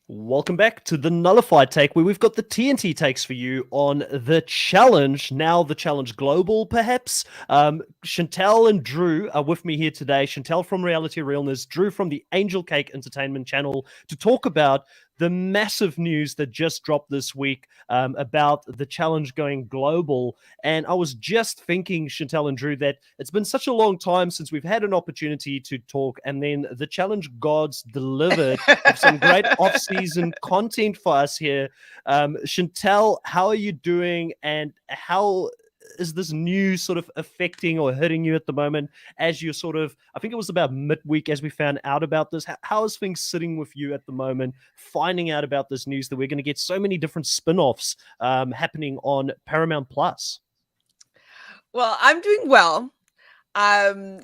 Welcome back to the Nullified Take, where we've got the TNT takes for you on the challenge. Now, the challenge global, perhaps. Chantel and Drew are with me here today. Chantel from Realnesss, Drew from the Angelcake Entertainment channel, to talk about the massive news that just dropped this week about the challenge going global. And I was just thinking, Chantel and Drew, that it's been such a long time since we've had an opportunity to talk, and then the challenge gods delivered with some great off-season content for us here. Chantel, how are you doing, and how is this news sort of affecting or hitting you at the moment as you're sort of, I think it was about midweek as we found out about this. How is things sitting with you at the moment, finding out about this news that we're going to get so many different spin-offs happening on Paramount Plus? Well, I'm doing well. I'm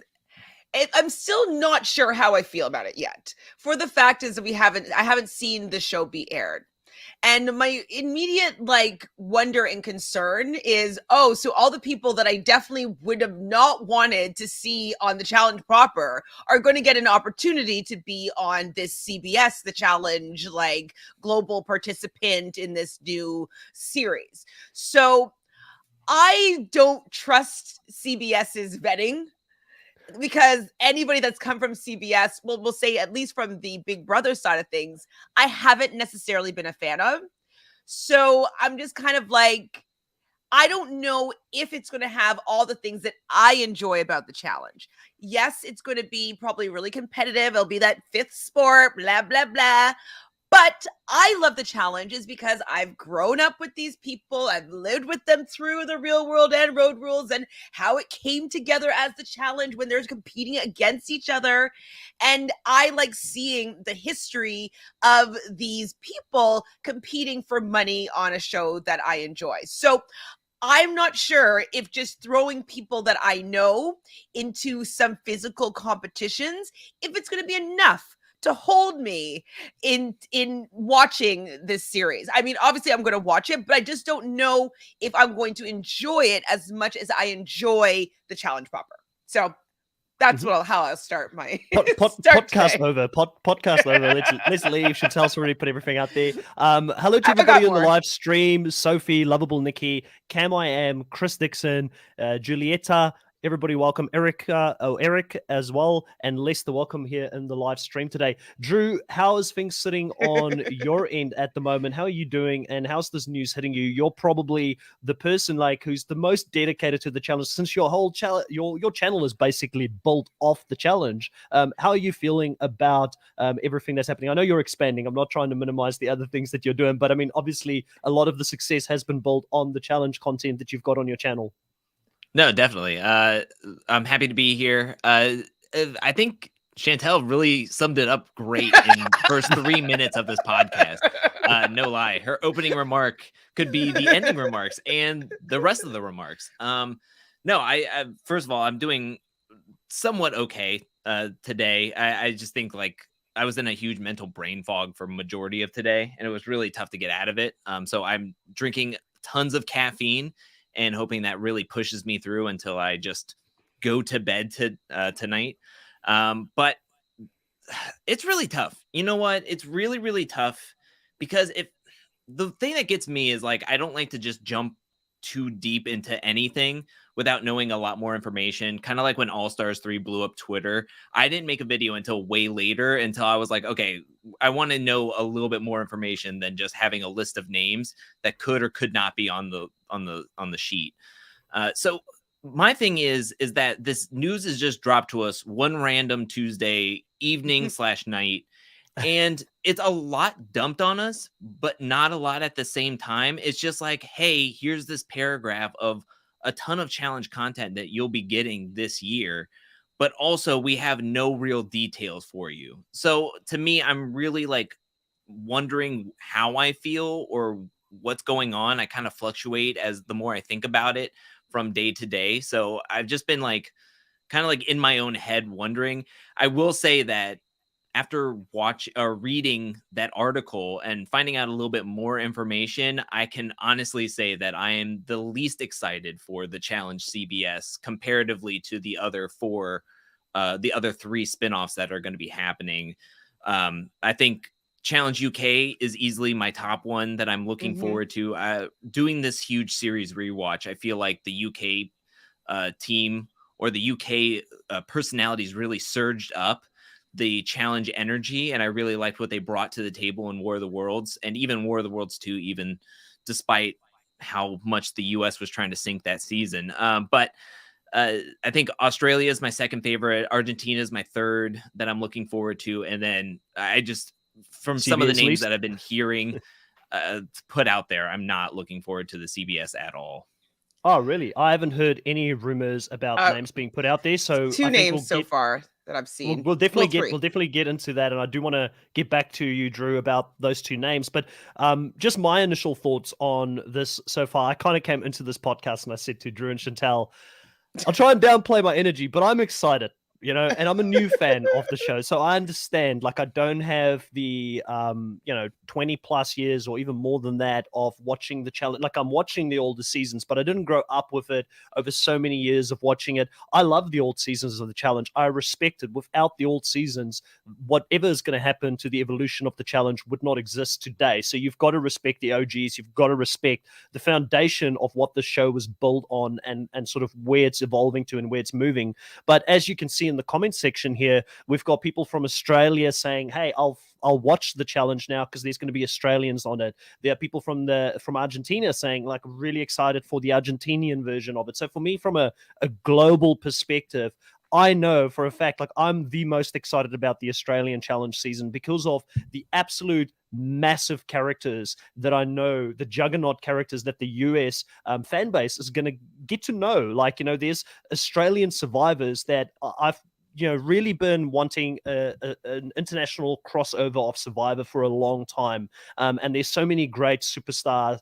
still not sure how I feel about it yet. For the fact is that I haven't seen the show be aired. And my immediate wonder and concern is, so all the people that I definitely would have not wanted to see on the challenge proper are going to get an opportunity to be on this CBS, the challenge, global participant in this new series. So I don't trust CBS's vetting, because anybody that's come from CBS will say, at least from the Big Brother side of things, I haven't necessarily been a fan of. So I'm just kind of I don't know if it's going to have all the things that I enjoy about the challenge. Yes, it's going to be probably really competitive. It'll be that fifth sport, blah, blah, blah. But I love the challenges because I've grown up with these people. I've lived with them through the real world and road rules and how it came together as the challenge when they're competing against each other. And I like seeing the history of these people competing for money on a show that I enjoy. So I'm not sure if just throwing people that I know into some physical competitions, if it's going to be enough to hold me in watching this series. I mean, obviously I'm going to watch it, but I just don't know if I'm going to enjoy it as much as I enjoy the challenge proper. So that's how I'll start my podcast over. Podcast over. Let's leave. Chantel's already put everything out there. Hello to everybody on the live stream. Sophie, Lovable Nikki, Cam I Am, Chris Dixon, Julieta. Everybody welcome. Eric as well, and Lester, welcome here in the live stream today. Drew, how is things sitting on your end at the moment? How are you doing, and how's this news hitting you? You're probably the person who's the most dedicated to the challenge, since your whole your channel is basically built off the challenge. How are you feeling about everything that's happening? I know you're expanding. I'm not trying to minimize the other things that you're doing, but I mean, obviously, a lot of the success has been built on the challenge content that you've got on your channel. No, definitely. I'm happy to be here. I think Chantel really summed it up great in the first 3 minutes of this podcast. No lie. Her opening remark could be the ending remarks and the rest of the remarks. No, I first of all, I'm doing somewhat okay today. I just think I was in a huge mental brain fog for majority of today, and it was really tough to get out of it. So I'm drinking tons of caffeine and hoping that really pushes me through until I just go to bed tonight. But it's really tough. You know what? It's really, really tough, because if the thing that gets me is I don't like to just jump too deep into anything without knowing a lot more information. Kind of like when All Stars 3 blew up Twitter. I didn't make a video until way later, until I was like, okay, I want to know a little bit more information than just having a list of names that could or could not be on the sheet. So my thing is that this news is just dropped to us one random Tuesday evening / night. And it's a lot dumped on us, but not a lot at the same time. It's just hey, here's this paragraph of a ton of challenge content that you'll be getting this year, but also we have no real details for you. So to me, I'm really wondering how I feel or what's going on. I kind of fluctuate as the more I think about it from day to day. So I've just been kind of in my own head wondering. I will say that after reading that article and finding out a little bit more information, I can honestly say that I am the least excited for the challenge CBS comparatively to the other three spinoffs that are going to be happening. I think Challenge UK is easily my top one that I'm looking Mhm. forward to. Doing this huge series rewatch, I feel like the UK team or the UK personalities really surged up the challenge energy, and I really liked what they brought to the table in War of the Worlds, and even War of the Worlds 2, even despite how much the US was trying to sink that season. But I think Australia is my second favorite. Argentina is my third that I'm looking forward to. And then I just, from some of the CBS names least? that I've been hearing put out there, I'm not looking forward to the CBS at all. Oh, really? I haven't heard any rumors about Uh, names being put out there, so 2 I think names so far that I've seen. we'll definitely Well, get 3. into that, and I do want to get back to you, Drew, about those 2 names. But just my initial thoughts on this so far. I kind of came into this podcast and I said to Drew and Chantel, I'll try and downplay my energy, but I'm excited, and I'm a new fan of the show. So I understand, like, I don't have the, 20 plus years or even more than that of watching the challenge. Like, I'm watching the older seasons, but I didn't grow up with it over so many years of watching it. I love the old seasons of the challenge. I respect it. Without the old seasons, whatever is going to happen to the evolution of the challenge would not exist today. So you've got to respect the OGs. You've got to respect the foundation of what the show was built on and sort of where it's evolving to and where it's moving. But as you can see in the comment section here, we've got people from Australia saying, hey, I'll watch the challenge now because there's going to be Australians on it. There are people from Argentina saying, like, really excited for the Argentinian version of it. So for me, from a global perspective, I know for a fact, like, I'm the most excited about the Australian challenge season because of the absolute massive characters that I know, the juggernaut characters that the US fan base is going to get to know. Like, there's Australian survivors that I've really been wanting an international crossover of Survivor for a long time. And there's so many great superstar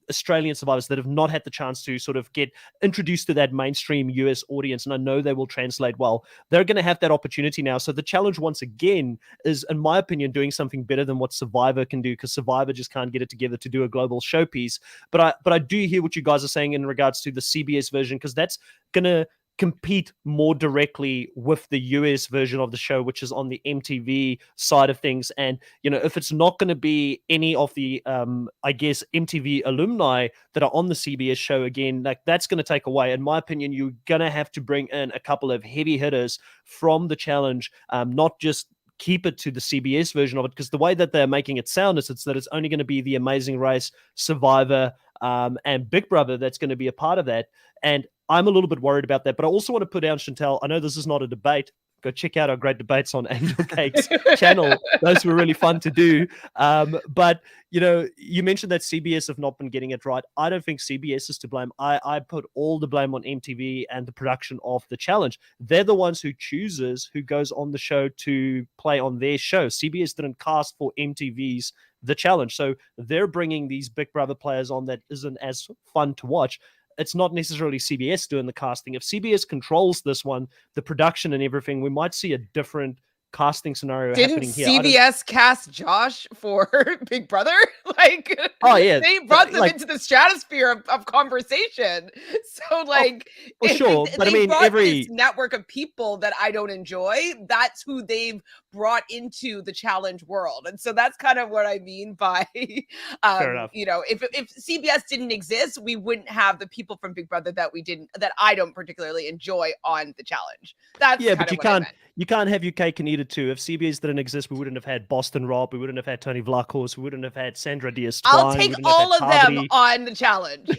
Australian survivors that have not had the chance to sort of get introduced to that mainstream US audience. And I know they will translate well. They're going to have that opportunity now. So the challenge, once again, is, in my opinion, doing something better than what Survivor can do, because Survivor just can't get it together to do a global showpiece. But I do hear what you guys are saying in regards to the CBS version, because that's going to compete more directly with the US version of the show, which is on the MTV side of things. And, if it's not going to be any of the, I guess, MTV alumni that are on the CBS show again, like, that's going to take away. In my opinion, you're going to have to bring in a couple of heavy hitters from the challenge, not just keep it to the CBS version of it, because the way that they're making it sound is that it's only going to be the Amazing Race, Survivor, and Big Brother that's going to be a part of that. And I'm a little bit worried about that. But I also want to put down, Chantel, I know this is not a debate. Go check out our great debates on Angelcake's channel. Those were really fun to do. But, you mentioned that CBS have not been getting it right. I don't think CBS is to blame. I put all the blame on MTV and the production of the challenge. They're the ones who chooses who goes on the show to play on their show. CBS didn't cast for MTV's The Challenge. So they're bringing these Big Brother players on that isn't as fun to watch. It's not necessarily CBS doing the casting. If CBS controls this one, the production and everything, we might see a different casting scenario Didn't happening here. CBS cast Josh for Big Brother? Like, Oh, yeah. they brought them Like, into the stratosphere of conversation. So, like, for sure. But I mean, brought this network of people that I don't enjoy. That's who they've brought into the challenge world. And so that's kind of what I mean by, Fair enough. if CBS didn't exist, we wouldn't have the people from Big Brother that I don't particularly enjoy on the challenge. That's but you can't have your cake and eat it too. If CBS didn't exist, we wouldn't have had Boston Rob, we wouldn't have had Tony Vlachos, we wouldn't have had Sandra Diaz. I'll take all of them on the challenge.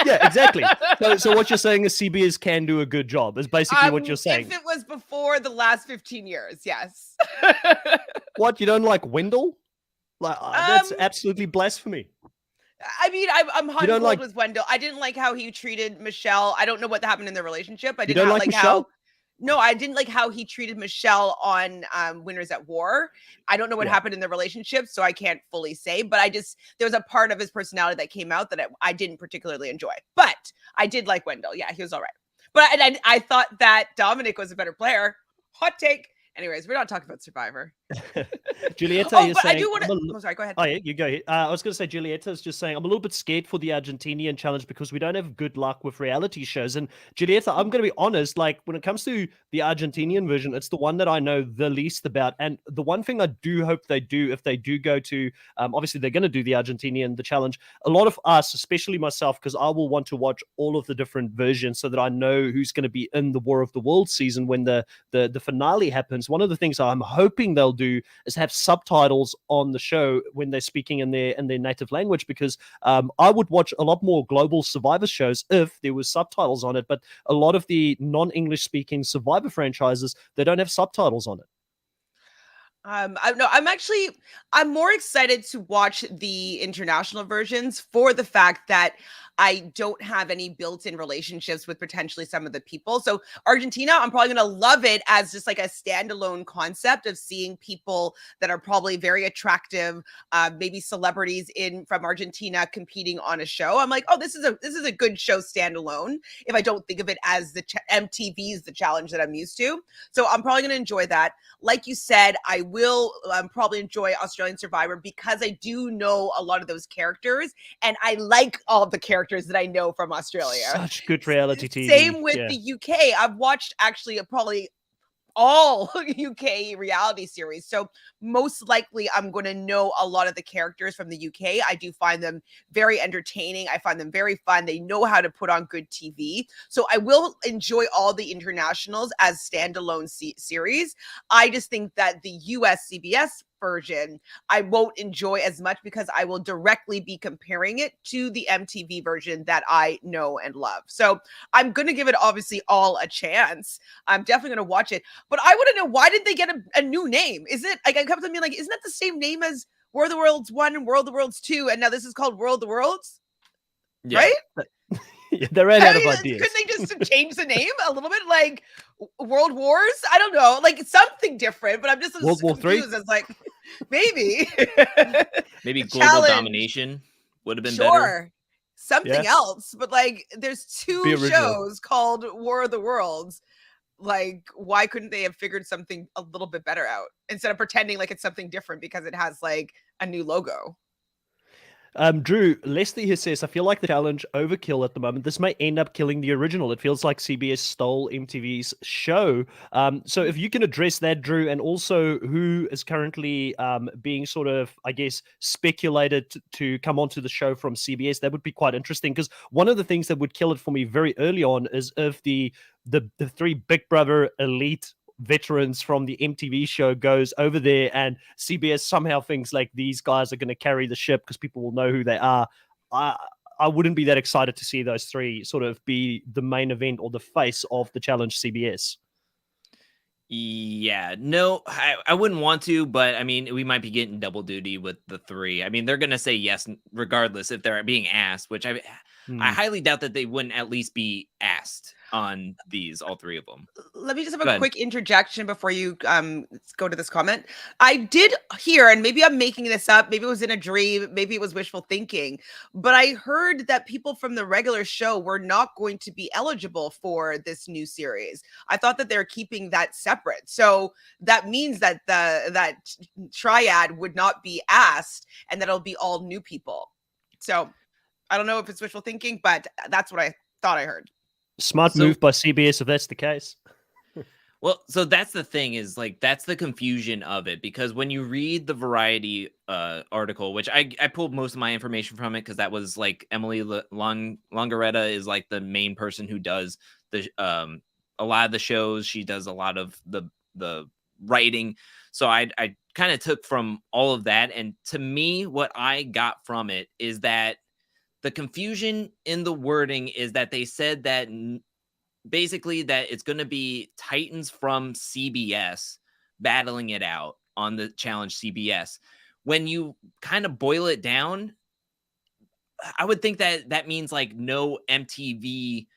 Yeah, exactly. So what you're saying is CBS can do a good job, is basically what you're saying. If it was before the last 15 years, yes. What, you don't like Wendell? Like, that's absolutely blasphemy. I mean, I'm hot and cold with Wendell. I didn't like how he treated Michelle. I don't know what happened in their relationship. I didn't like Michelle? No, I didn't like how he treated Michelle on Winners at War. I don't know what happened in the relationship, so I can't fully say. But there was a part of his personality that came out that I didn't particularly enjoy. But I did like Wendell. Yeah, he was all right. But I thought that Dominic was a better player. Hot take. Anyways, we're not talking about Survivor. Julieta Oh, is but I saying, do want I'm to. a li- Oh, sorry. Go ahead. oh yeah, you go ahead. I was going to say, Julieta is just saying, I'm a little bit scared for the Argentinian challenge because we don't have good luck with reality shows. And Julieta, I'm going to be honest, like when it comes to the Argentinian version, it's the one that I know the least about. And the one thing I do hope they do, if they do go to, obviously they're going to do the Argentinian, the challenge, a lot of us, especially myself, because I will want to watch all of the different versions so that I know who's going to be in the War of the Worlds season when the finale happens. One of the things I'm hoping they'll do is have subtitles on the show when they're speaking in their native language, because I would watch a lot more global Survivor shows if there was subtitles on it. But a lot of the non-English speaking Survivor franchises, they don't have subtitles on it. I'm more excited to watch the international versions for the fact that I don't have any built-in relationships with potentially some of the people. So Argentina, I'm probably going to love it as just like a standalone concept of seeing people that are probably very attractive, maybe celebrities in from Argentina competing on a show. I'm like, oh, this is a good show standalone. If I don't think of it as the MTV's the challenge that I'm used to, so I'm probably going to enjoy that. Like you said, I will probably enjoy Australian Survivor because I do know a lot of those characters, and I like all the characters that I know from Australia. Such good reality TV. Same with the UK. I've watched actually probably all UK reality series. So most likely I'm going to know a lot of the characters from the UK. I do find them very entertaining. I find them very fun. They know how to put on good TV. So I will enjoy all the internationals as standalone series. I just think that the US CBS version I won't enjoy as much because I will directly be comparing it to the MTV version that I know and love. So I'm going to give it obviously all a chance. I'm definitely going to watch it. But I want to know, why did they get a new name? Is it like, I kept on being like, isn't that the same name as War of the Worlds 1 and World of the Worlds 2? And now this is called World of the Worlds? Yeah. Right? Yeah, they ran out of ideas. Couldn't they just change the name a little bit? Like World Wars? I don't know. Like something different, but I'm just World War III? confused as like, maybe. Maybe The global challenge. domination would have been better. Sure. Something Yeah. else. But like there's Be two original. shows called War of the Worlds. Like, why couldn't they have figured something a little bit better out instead of pretending like it's something different because it has like a new logo? Drew, Leslie here says, I feel like the challenge overkill at the moment. This may end up killing the original. It feels like CBS stole MTV's show. So if you can address that, Drew, and also who is currently being sort of, I guess, speculated to come onto the show from CBS, that would be quite interesting. Because one of the things that would kill it for me very early on is if the three Big Brother elite veterans from the MTV show goes over there and CBS somehow thinks like these guys are going to carry the ship because people will know who they are. I wouldn't be that excited to see those three sort of be the main event or the face of the challenge CBS. Yeah, no, I wouldn't want to, but I mean, we might be getting double duty with the three. I mean, they're going to say yes regardless if they're being asked, which I highly doubt that they wouldn't at least be asked on these, all three of them. Let me just have a quick interjection before you go to this comment. I did hear, and maybe I'm making this up, maybe it was in a dream, maybe it was wishful thinking, but I heard that people from the regular show were not going to be eligible for this new series. I thought that they're keeping that separate. So that means that that triad would not be asked and that it'll be all new people. So I don't know if it's wishful thinking, but that's what I thought I heard. Smart move by CBS if that's the case. Well, so that's the thing, is like, that's the confusion of it, because when you read the Variety article, which I pulled most of my information from it, because that was like Emily Longaretta is like the main person who does the a lot of the shows. She does a lot of the writing. So I kind of took from all of that. And to me, what I got from it is that the confusion in the wording is that they said that basically that it's going to be Titans from CBS battling it out on the challenge CBS. When you kind of boil it down, I would think that that means like no MTV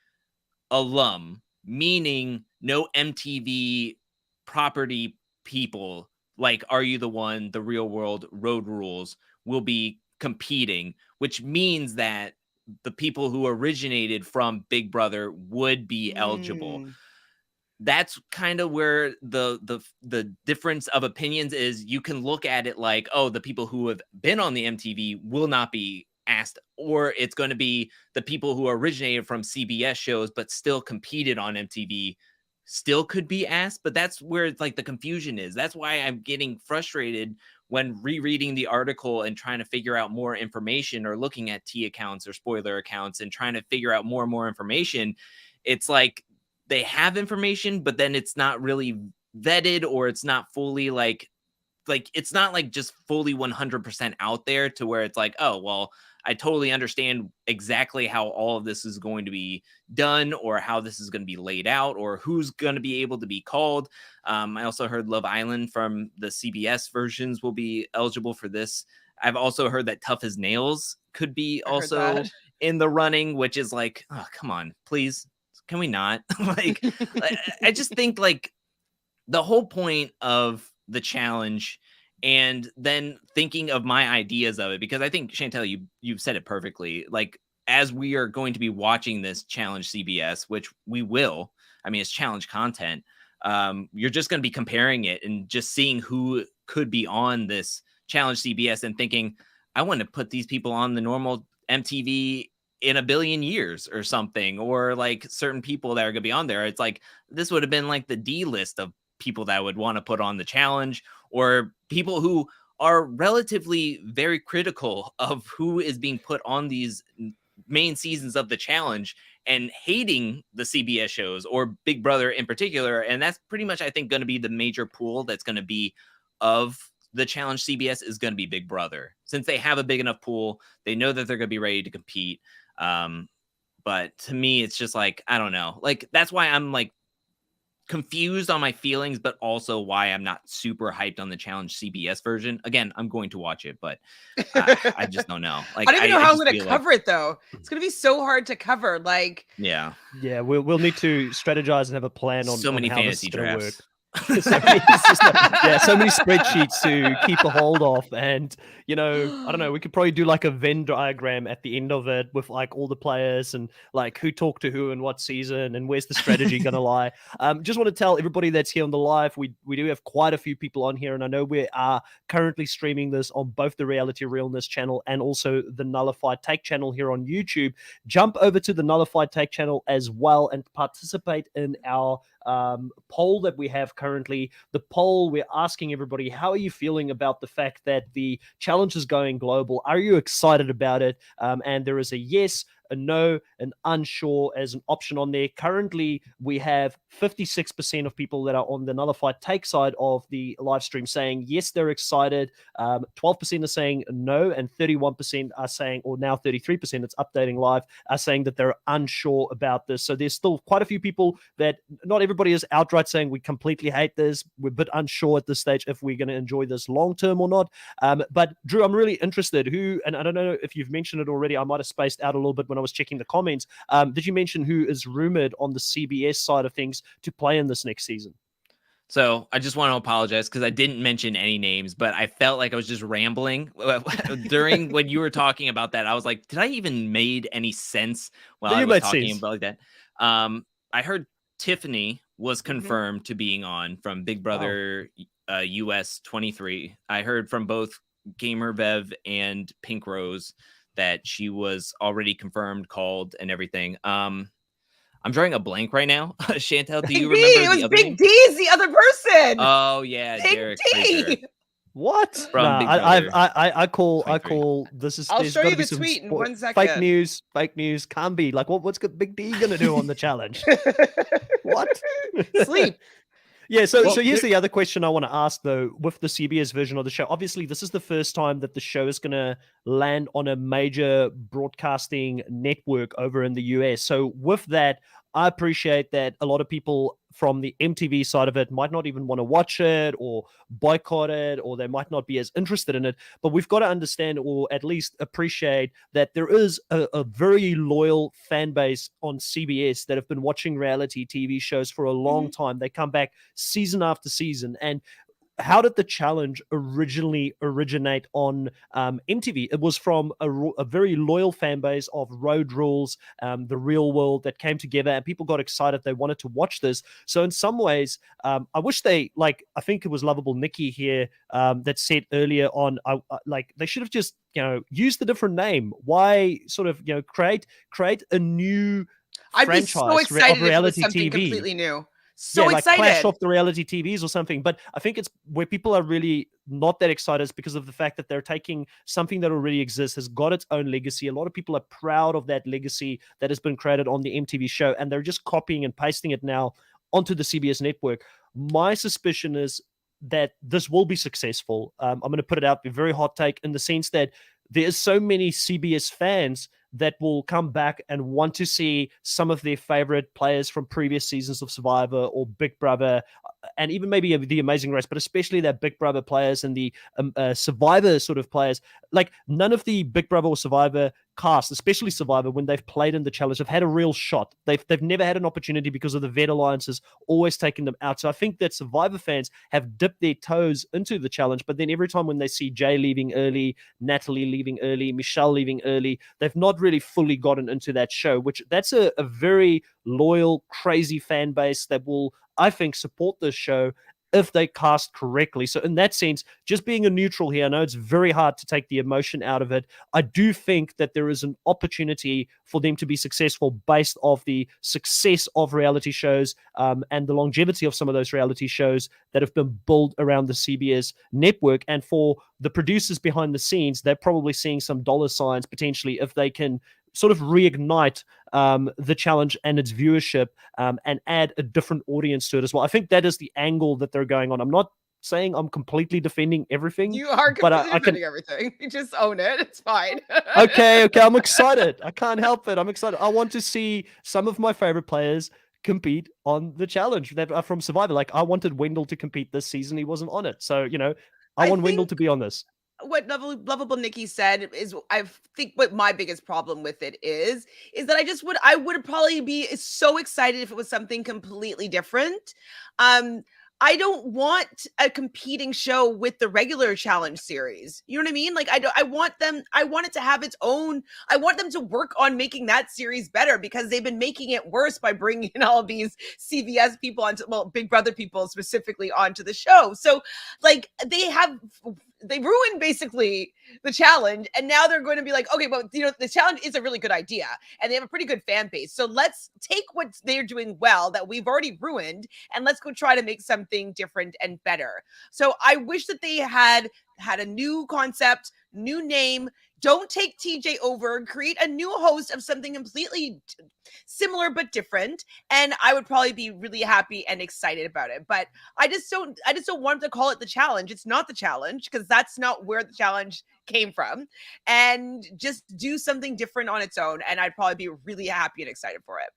alum, meaning no MTV property people like Are You the One, The Real World, Road Rules will be competing, which means that the people who originated from Big Brother would be eligible. that's kind of where the difference of opinions is. You can look at it like, oh, the people who have been on the MTV will not be asked, or it's going to be the people who originated from CBS shows but still competed on MTV still could be asked. But that's where it's like the confusion is. That's why I'm getting frustrated when rereading the article and trying to figure out more information, or looking at T accounts or spoiler accounts and trying to figure out more and more information. It's like they have information, but then it's not really vetted, or it's not fully like it's not like just fully 100% out there to where it's like, oh, well, I totally understand exactly how all of this is going to be done, or how this is going to be laid out, or who's going to be able to be called. I also heard Love Island from the CBS versions will be eligible for this. I've also heard that Tough as Nails could be also in the running, which is like, oh, come on, please. Can we not? I just think like the whole point of the challenge, and then thinking of my ideas of it, because I think, Chantel, you've said it perfectly. Like, as we are going to be watching this challenge CBS, which we will, I mean, it's challenge content. You're just going to be comparing it and just seeing who could be on this challenge CBS and thinking, I want to put these people on the normal MTV in a billion years or something, or like certain people that are going to be on there. It's like, this would have been like the D list of people that would want to put on the challenge, or people who are relatively very critical of who is being put on these main seasons of the challenge and hating the CBS shows or Big Brother in particular. And that's pretty much, I think, going to be the major pool that's going to be of the challenge CBS is going to be Big Brother, since they have a big enough pool. They know that they're going to be ready to compete. But to me, it's just like, I don't know. Like, that's why I'm like confused on my feelings, but also why I'm not super hyped on the challenge CBS version. Again, I'm going to watch it, but I just don't know. Like, I don't even know how I'm going to cover it though. It's going to be so hard to cover. Like, yeah, we'll need to strategize and have a plan on so many how fantasy this is going to drafts. work. So many spreadsheets to keep a hold of, and I don't know, we could probably do like a Venn diagram at the end of it with like all the players and like who talked to who and what season and where's the strategy going to lie. Just want to tell everybody that's here on the live, we do have quite a few people on here, and I know we are currently streaming this on both the Realness channel and also the Nullified Take channel here on YouTube. Jump over to the Nullified Take channel as well and participate in our poll that we have currently. The poll, we're asking everybody, how are you feeling about the fact that the challenge is going global? Are you excited about it? And there is a yes, a no, an unsure as an option on there. Currently, we have 56% of people that are on the Nullified Take side of the live stream saying yes, they're excited. 12% are saying no, and 31% are saying, or now 33%, it's updating live, are saying that they're unsure about this. So there's still quite a few people that not everybody is outright saying we completely hate this. We're a bit unsure at this stage if we're going to enjoy this long term or not. But Drew, I'm really interested. And I don't know if you've mentioned it already. I might have spaced out a little bit when I was checking the comments. Did you mention who is rumored on the CBS side of things to play in this next season? So I just want to apologize because I didn't mention any names, but I felt like I was just rambling during when you were talking about that. I was like, did I even made any sense while I was talking about that? I heard Tiffany was confirmed to being on from Big Brother US 23. I heard from both Gamer Vev and Pink Rose that she was already confirmed, called, and everything. I'm drawing a blank right now. Chantel, do you remember it was the other Big name? D's the other person. Oh yeah, Big Derek D. Fraser. What? From Big Brother. I call this is. I'll there's show gotta you be the some tweet in 1 second. Fake news can't be like what's Big D gonna do on the challenge? What? Sleep. Yeah, so here's the other question I want to ask, though, with the CBS version of the show. Obviously, this is the first time that the show is going to land on a major broadcasting network over in the US. So with that, I appreciate that a lot of people from the MTV side of it might not even want to watch it or boycott it, or they might not be as interested in it. But we've got to understand, or at least appreciate, that there is a very loyal fan base on CBS that have been watching reality TV shows for a long time. They come back season after season. And how did the challenge originally originate on MTV? It was from a very loyal fan base of Road Rules, the Real World, that came together, and people got excited. They wanted to watch this. So in some ways, I wish they, like, I think it was Lovable Nikki here that said earlier on, like, they should have just, used a different name. Why sort of, create a new I'd be so franchise of excited if it was reality something TV? completely new. Yeah, So like Clash excited. of the reality TVs or something. But I think it's where people are really not that excited is because of the fact that they're taking something that already exists, has got its own legacy. A lot of people are proud of that legacy that has been created on the MTV show, and they're just copying and pasting it now onto the CBS network. My suspicion is that this will be successful. I'm going to put it out, a very hot take, in the sense that there is so many CBS fans that will come back and want to see some of their favorite players from previous seasons of Survivor or Big Brother, and even maybe the Amazing Race, but especially that Big Brother players and the Survivor sort of players. Like, none of the Big Brother or Survivor cast, especially Survivor, when they've played in the challenge, have had a real shot. They've never had an opportunity because of the vet alliances always taking them out. So I think that Survivor fans have dipped their toes into the challenge, but then every time when they see Jay leaving early, Natalie leaving early, Michelle leaving early, they've not really fully gotten into that show, which that's a very loyal, crazy fan base that will, I think, support this show if they cast correctly. So in that sense, just being a neutral here, I know it's very hard to take the emotion out of it. I do think that there is an opportunity for them to be successful based off the success of reality shows and the longevity of some of those reality shows that have been built around the CBS network. And for the producers behind the scenes, they're probably seeing some dollar signs potentially if they can sort of reignite the challenge and its viewership and add a different audience to it as well. I think that is the angle that they're going on. I'm not saying I'm completely defending everything, You are but completely I can. defending everything. You just own it. It's fine. Okay, I'm excited. I can't help it. I'm excited. I want to see some of my favorite players compete on the challenge that are from Survivor. Like, I wanted Wendell to compete this season. He wasn't on it. So, I I want Wendell think to be on this. what lovable Nikki said is, I think what my biggest problem with it is that I would probably be so excited if it was something completely different. um I don't want a competing show with the regular challenge series. You know what I mean? Like, I want it to have its own. I want them to work on making that series better, because they've been making it worse by bringing in all these CBS people onto, well, Big Brother people specifically, onto the show. So, like, they ruined basically the challenge, and now they're going to be like, okay, but the challenge is a really good idea and they have a pretty good fan base, so let's take what they're doing well that we've already ruined, and let's go try to make something different and better. So I wish that they had a new concept, new name. Don't take TJ over, create a new host of something completely similar but different, and I would probably be really happy and excited about it. But I just don't want them to call it the challenge. It's not the challenge, because that's not where the challenge came from. And just do something different on its own, and I'd probably be really happy and excited for it.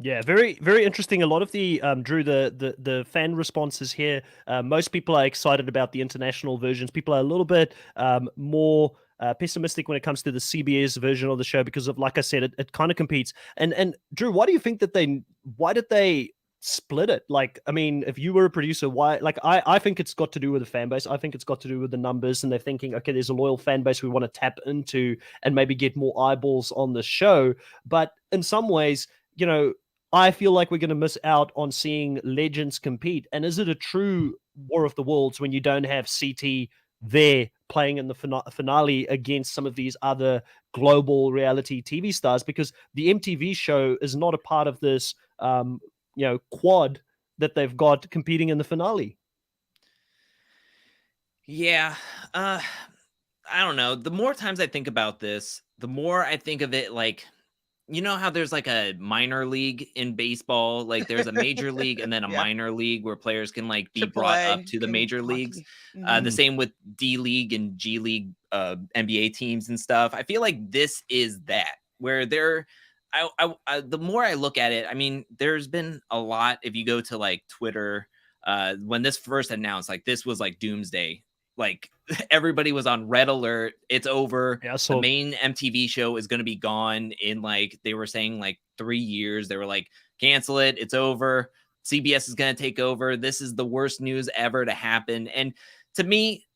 Yeah, very, very interesting. A lot of the Drew, the fan responses here. Most people are excited about the international versions. People are a little bit more pessimistic when it comes to the CBS version of the show because of, like I said, it kind of competes. And Drew, why do you think that why did they split it? Like, I mean, if you were a producer, why? Like, I think it's got to do with the fan base. I think it's got to do with the numbers, and they're thinking, okay, there's a loyal fan base we want to tap into and maybe get more eyeballs on the show. But in some ways, I feel like we're going to miss out on seeing legends compete. And is it a true War of the Worlds when you don't have CT there playing in the finale against some of these other global reality TV stars? Because the MTV show is not a part of this, quad that they've got competing in the finale. Yeah. I don't know. The more times I think about this, the more I think of it like, how there's like a minor league in baseball, like there's a major league and then a Yeah. minor league where players can like be Triple brought A, up to the major hockey. leagues. Mhm. The same with D League and G League NBA teams and stuff. I feel like this is that where the more I look at it, I mean, there's been a lot. If you go to like Twitter, when this first announced, like this was like doomsday. Like everybody was on red alert. It's over. Yeah, The main MTV show is going to be gone in, like, they were saying like 3 years. They were like, cancel it. It's over. CBS is going to take over. This is the worst news ever to happen. And to me,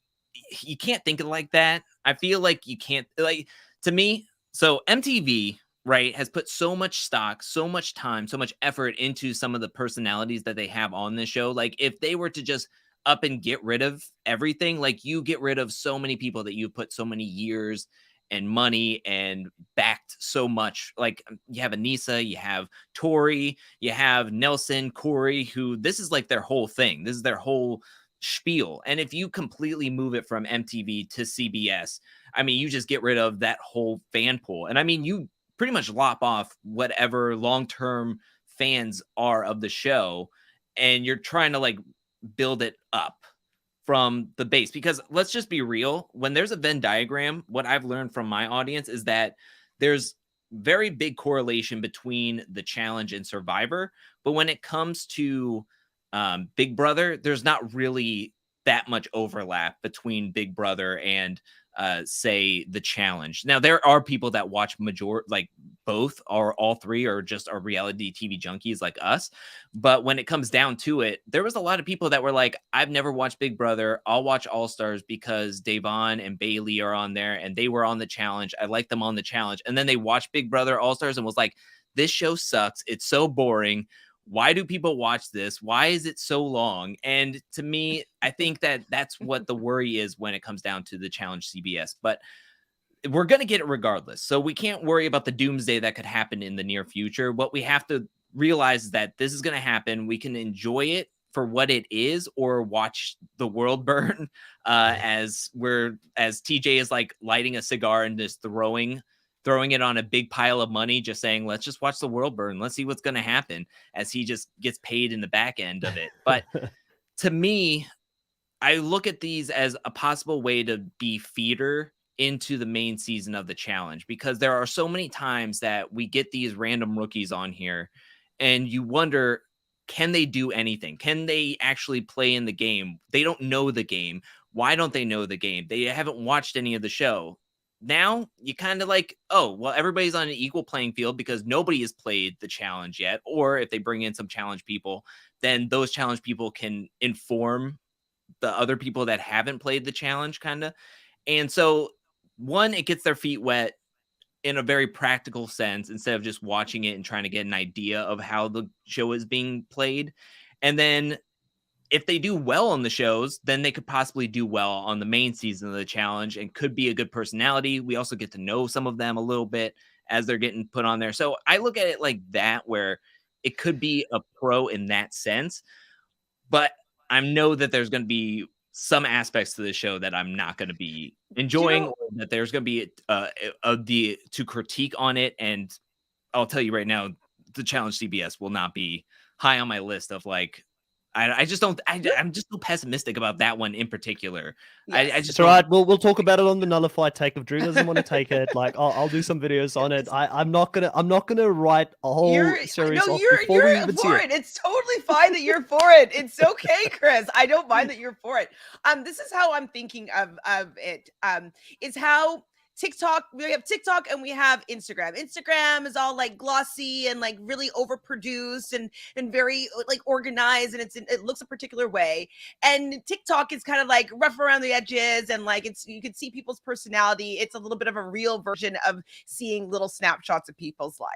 you can't think of it like that. I feel like you can't, like, to me, so MTV, right, has put so much stock, so much time, so much effort into some of the personalities that they have on this show. Like, if they were to just up and get rid of everything, like, you get rid of so many people that you've put so many years and money and backed so much. Like, you have Anissa, you have Tori, you have Nelson, Corey, who this is like their whole thing. This is their whole spiel. And if you completely move it from MTV to CBS, I mean, you just get rid of that whole fan pool. And I mean, you pretty much lop off whatever long-term fans are of the show, and you're trying to like build it up from the base. Because let's just be real, when there's a Venn diagram, what I've learned from my audience is that there's very big correlation between the challenge and Survivor. But when it comes to Big Brother, there's not really that much overlap between Big Brother and say the challenge. Now, there are people that watch like both or all three, or just are reality TV junkies like us. But when it comes down to it, there was a lot of people that were like, I've never watched Big Brother. I'll watch All Stars because Davon and Bailey are on there and they were on the challenge. I like them on the challenge. And then they watched Big Brother All Stars and was like, this show sucks. It's so boring. Why do people watch this? Why is it so long? And to me, I think that that's what the worry is when it comes down to the challenge CBS. But we're going to get it regardless. So we can't worry about the doomsday that could happen in the near future. What we have to realize is that this is going to happen. We can enjoy it for what it is, or watch the world burn as TJ is like lighting a cigar and just throwing it on a big pile of money, just saying, let's just watch the world burn. Let's see what's going to happen, as he just gets paid in the back end of it. But to me, I look at these as a possible way to be feeder into the main season of the challenge, because there are so many times that we get these random rookies on here and you wonder, can they do anything? Can they actually play in the game? They don't know the game. Why don't they know the game? They haven't watched any of the show. Now you kind of like, oh, well, everybody's on an equal playing field because nobody has played the challenge yet. Or if they bring in some challenge people, then those challenge people can inform the other people that haven't played the challenge, kind of. And so, one, it gets their feet wet in a very practical sense, instead of just watching it and trying to get an idea of how the show is being played. And then if they do well on the shows, then they could possibly do well on the main season of the challenge and could be a good personality. We also get to know some of them a little bit as they're getting put on there. So I look at it like that, where it could be a pro in that sense. But I know that there's going to be some aspects to the show that I'm not going to be enjoying, or that there's going to be to critique on it. And I'll tell you right now, the challenge CBS will not be high on my list of like, I just don't. I'm just so pessimistic about that one in particular. Yes. I just It's all right. We'll talk about it on the nullified take. If Drew doesn't want to take it, like I'll do some videos on it. I'm not gonna write a whole series off before we even see it. It's totally fine that you're for it. It's okay, Chris. I don't mind that you're for it. This is how I'm thinking of it. Is how TikTok, we have TikTok and we have Instagram. Instagram is all like glossy and like really overproduced and very like organized, and it looks a particular way. And TikTok is kind of like rough around the edges, and like you can see people's personality. It's a little bit of a real version of seeing little snapshots of people's life.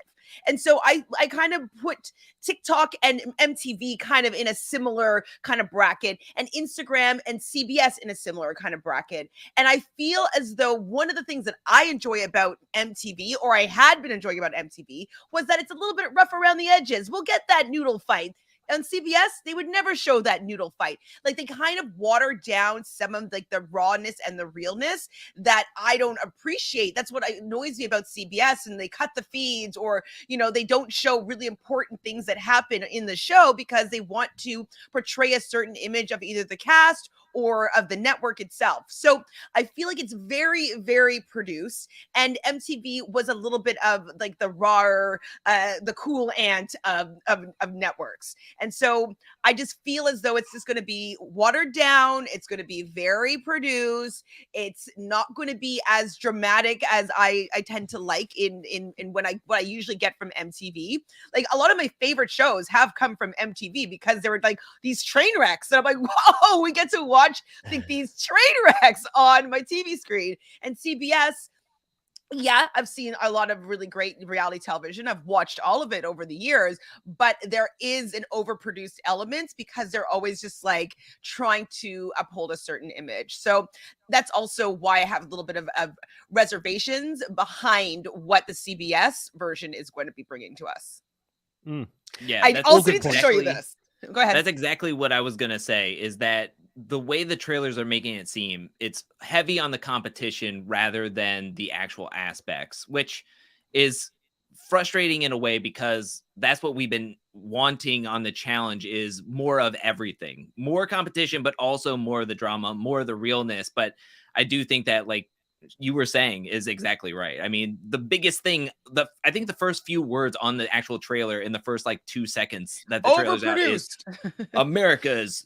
And so I kind of put TikTok and MTV kind of in a similar kind of bracket, and Instagram and CBS in a similar kind of bracket. And I feel as though one of the things that I enjoy about MTV, or I had been enjoying about MTV, was that it's a little bit rough around the edges. We'll get that noodle fight. On CBS, they would never show that noodle fight. Like, they kind of water down some of like the rawness and the realness that I don't appreciate. That's what annoys me about CBS. And they cut the feeds, or, they don't show really important things that happen in the show because they want to portray a certain image of either the cast or of the network itself. So I feel like it's very, very produced. And MTV was a little bit of like the raw, the cool ant of networks. And so I just feel as though it's just going to be watered down. It's going to be very produced. It's not going to be as dramatic as I tend to like in what I usually get from MTV. Like a lot of my favorite shows have come from MTV because there were like these train wrecks. And I'm like, whoa, we get to watch like these train wrecks on my TV screen. And CBS, yeah, I've seen a lot of really great reality television. I've watched all of it over the years, but there is an overproduced element because they're always just like trying to uphold a certain image. So that's also why I have a little bit of reservations behind what the CBS version is going to be bringing to us. Yeah, I also need to show you this. Go ahead. That's exactly what I was going to say, is that the way the trailers are making it seem, it's heavy on the competition rather than the actual aspects, which is frustrating in a way because that's what we've been wanting on the challenge, is more of everything, more competition, but also more of the drama, more of the realness. But I do think that, like you were saying, is exactly right. I mean, the biggest thing, I think the first few words on the actual trailer in the first like 2 seconds that the trailer's out is America's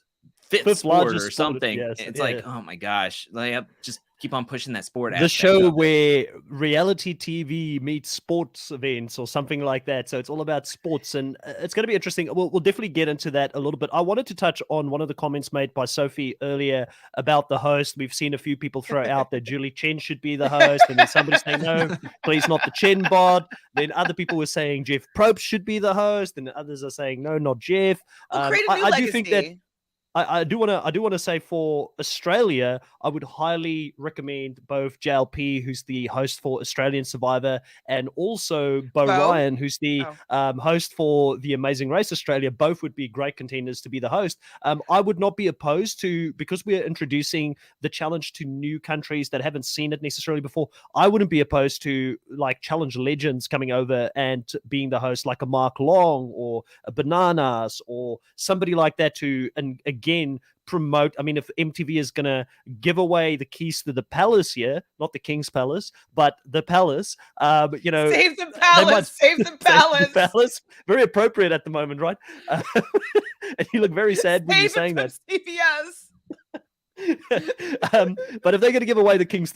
fifth sport or something. Yes, it's like, oh my gosh, like just keep on pushing that sport. The show where reality TV meets sports events or something like that. So it's all about sports, and it's going to be interesting. We'll definitely get into that a little bit. I wanted to touch on one of the comments made by Sophie earlier about the host. We've seen a few people throw out that Julie Chen should be the host, and then somebody saying, no, please not the Chen bot. Then other people were saying Jeff Probst should be the host, and others are saying, no, not Jeff. I do think that I do want to say for Australia, I would highly recommend both JLP, who's the host for Australian Survivor, and also Bo Ryan, who's the host for The Amazing Race Australia. Both would be great contenders to be the host. I would not be opposed to, because we're introducing the challenge to new countries that haven't seen it necessarily before, I wouldn't be opposed to like challenge legends coming over and being the host, like a Mark Long or a Bananas or somebody like that, to, and again, promote. I mean, if MTV is going to give away the keys to the palace here, not the King's Palace, but the palace, you know, save the palace, save the palace. Save the palace. Very appropriate at the moment, right? And you look very sad when you're saying that. CBS. But if they're going to give away the keys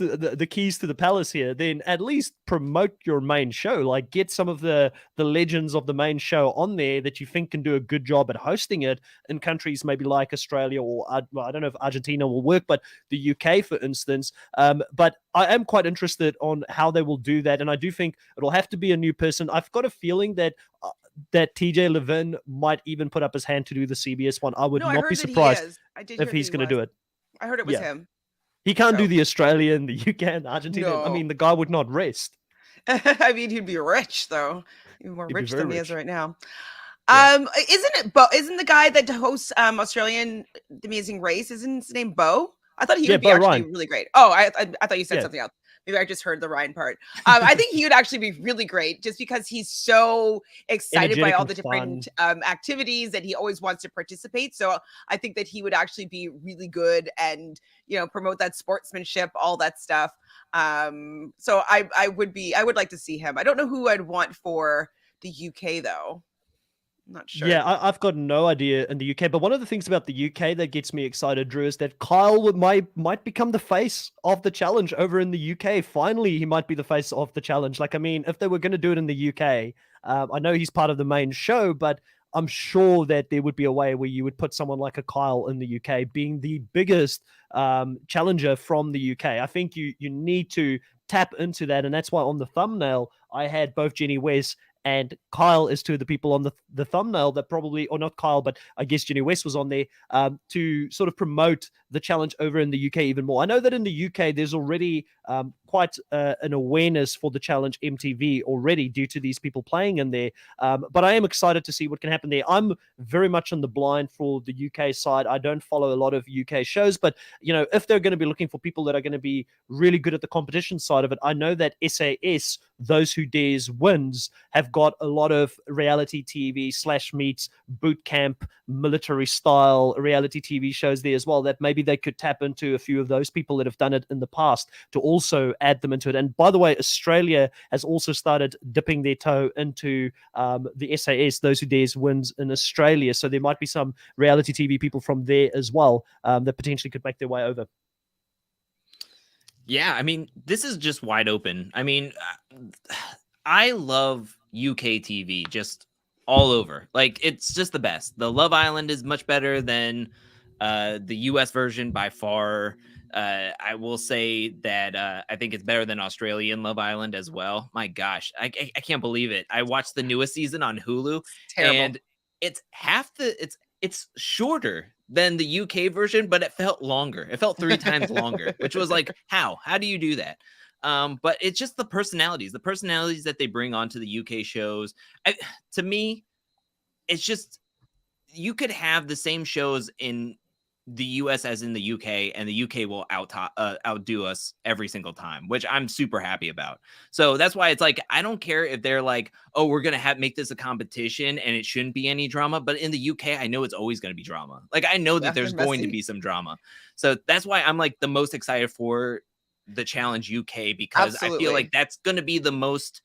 to the palace here, then at least promote your main show. Like, get some of the legends of the main show on there that you think can do a good job at hosting it in countries maybe like Australia, or well, I don't know if Argentina will work, but the UK, for instance. But I am quite interested on how they will do that, and I do think it'll have to be a new person. I've got a feeling that TJ Levin might even put up his hand to do the CBS one. I would not be surprised if he's going to do it. I heard it was him. He can't do the Australian, the UK, and the Argentina. No. I mean, the guy would not rest. I mean, he'd be rich, though. Even more rich than he is right now. Yeah. Isn't the guy that hosts Australian The Amazing Race, isn't his name Bo? I thought he would be actually really great. Oh, I thought you said something else. Maybe I just heard the Ryan part. I think he would actually be really great just because he's so excited by all the different activities that he always wants to participate. So I think that he would actually be really good and, you know, promote that sportsmanship, all that stuff. So I would like to see him. I don't know who I'd want for the UK though. Not sure. Yeah, I've got no idea in the UK. But one of the things about the UK that gets me excited, Drew, is that Kyle might become the face of the challenge over in the UK. Finally, he might be the face of the challenge. Like, I mean, if they were going to do it in the UK, I know he's part of the main show, but I'm sure that there would be a way where you would put someone like a Kyle in the UK being the biggest challenger from the UK. I think you need to tap into that. And that's why on the thumbnail, I had both Jenny West and Kyle is two of the people on the thumbnail that probably, or not Kyle, but I guess Jenny West was on there to sort of promote the challenge over in the UK even more. I know that in the UK, there's already quite an awareness for the challenge MTV already due to these people playing in there. But I am excited to see what can happen there. I'm very much on the blind for the UK side. I don't follow a lot of UK shows, but you know, if they're going to be looking for people that are going to be really good at the competition side of it, I know that SAS Those Who Dares Wins have got a lot of reality TV slash meets boot camp military style reality TV shows there as well, that maybe they could tap into a few of those people that have done it in the past to also add them into it. And by the way, Australia has also started dipping their toe into the SAS, Those Who Dares Wins in Australia. So there might be some reality TV people from there as well that potentially could make their way over. Yeah, I mean, this is just wide open. I mean, I love UK TV just all over. Like, it's just the best. The Love Island is much better than the US version by far. I will say that I think it's better than Australian Love Island as well. My gosh, I can't believe it. I watched the newest season on Hulu, and it's it's shorter than the UK version, but it felt longer. It felt 3 times longer, which was like, how do you do that? But it's just the personalities that they bring onto the UK shows. To me, it's just, you could have the same shows in the US as in the UK, and the UK will outdo us every single time, which I'm super happy about. So that's why it's like, I don't care if they're like, oh, we're gonna make this a competition and it shouldn't be any drama. But in the UK, I know it's always gonna be drama. Like, I know that there's going to be some drama. So that's why I'm like the most excited for the Challenge UK, because I feel like that's gonna be the most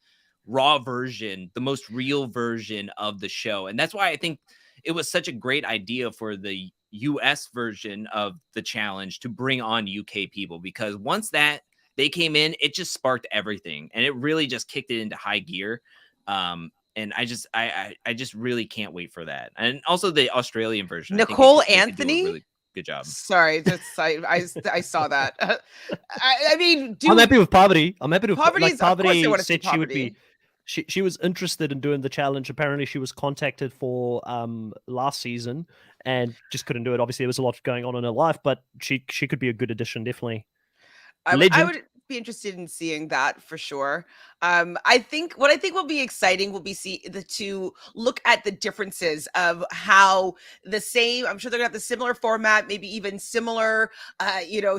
raw version, the most real version of the show. And that's why I think it was such a great idea for the US version of the challenge to bring on UK people, because once that they came in, it just sparked everything, and it really just kicked it into high gear. And I just really can't wait for that. And also the Australian version, Nicole Anthony, a really good job. Sorry, that's I saw that. I mean, I'm happy with Parvati. I'm happy with Parvati. Parvati said she would be. She was interested in doing the challenge. Apparently, she was contacted for last season and just couldn't do it. Obviously, there was a lot going on in her life, but she could be a good addition, definitely. I would be interested in seeing that for sure. I think what will be exciting will be to look at the differences of how the same, I'm sure they're gonna have the similar format, maybe even similar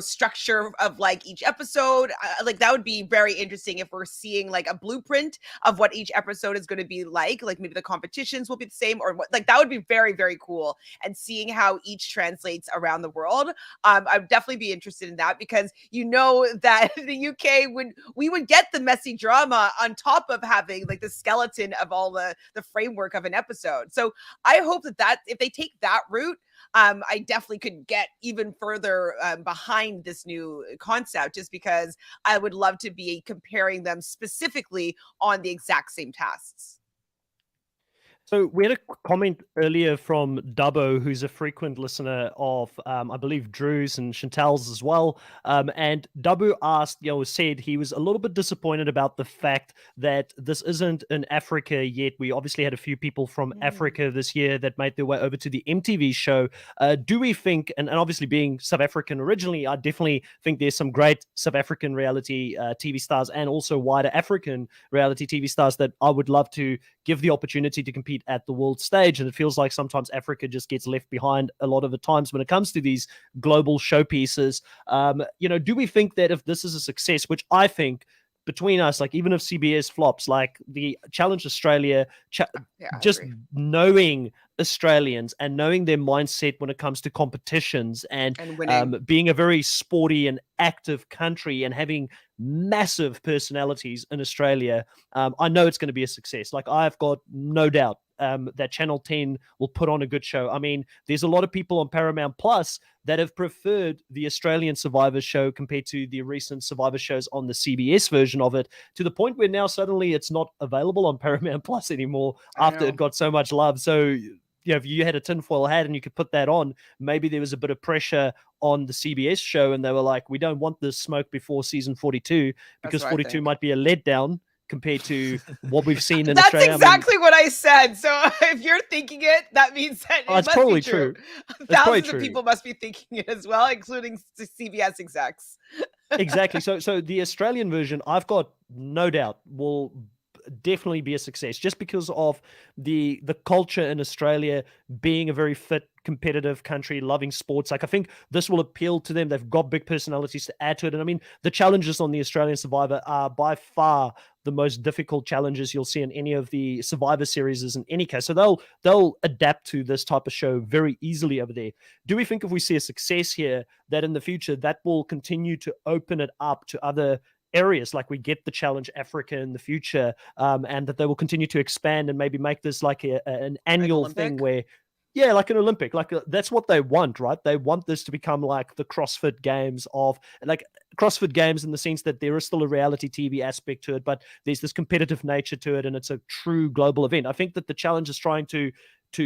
structure of like each episode. Like, that would be very interesting if we're seeing like a blueprint of what each episode is going to be like maybe the competitions will be the same, or what, like, that would be very, very cool. And seeing how each translates around the world, I'd definitely be interested in that, because that the UK we would get the messy drama on top of having like the skeleton of all the framework of an episode. So I hope that if they take that route, I definitely could get even further behind this new concept, just because I would love to be comparing them specifically on the exact same tasks. So we had a comment earlier from Dubbo, who's a frequent listener of, I believe, Drew's and Chantal's as well. And Dubbo said he was a little bit disappointed about the fact that this isn't in Africa yet. We obviously had a few people from Africa this year that made their way over to the MTV show. Do we think, and obviously being South African originally, I definitely think there's some great South African reality TV stars and also wider African reality TV stars that I would love to give the opportunity to compete at the world stage. And it feels like sometimes Africa just gets left behind a lot of the times when it comes to these global showpieces. Do we think that if this is a success, which I think between us, like even if CBS flops, like the Challenge Australia, just knowing Australians and knowing their mindset when it comes to competitions and being a very sporty and active country and having massive personalities in Australia, I know it's going to be a success. Like, I've got no doubt that Channel 10 will put on a good show. I mean, there's a lot of people on Paramount Plus that have preferred the Australian Survivor show compared to the recent Survivor shows on the CBS version of it, to the point where now suddenly it's not available on Paramount Plus anymore after it got so much love. So, if you had a tinfoil hat and you could put that on, maybe there was a bit of pressure on the CBS show and they were like, we don't want this smoke before season 42 because 42 might be a letdown compared to what we've seen in Australia. That's exactly what I said. So if you're thinking it, that means that it must probably be true. It's Thousands of people must be thinking it as well, including CBS execs. Exactly. So the Australian version, I've got no doubt, will definitely be a success, just because of the culture in Australia being a very fit, competitive country, loving sports. Like, I think this will appeal to them. They've got big personalities to add to it. And I mean, the challenges on the Australian Survivor are by far the most difficult challenges you'll see in any of the Survivor series in any case. So they'll adapt to this type of show very easily over there. Do we think if we see a success here, that in the future that will continue to open it up to other areas, like we get the Challenge Africa in the future, and that they will continue to expand and maybe make this like an annual thing where, yeah, like an Olympic, like that's what they want, right? They want this to become like the CrossFit Games of like CrossFit Games in the sense that there is still a reality TV aspect to it, but there's this competitive nature to it, and it's a true global event. I think that the challenge is trying to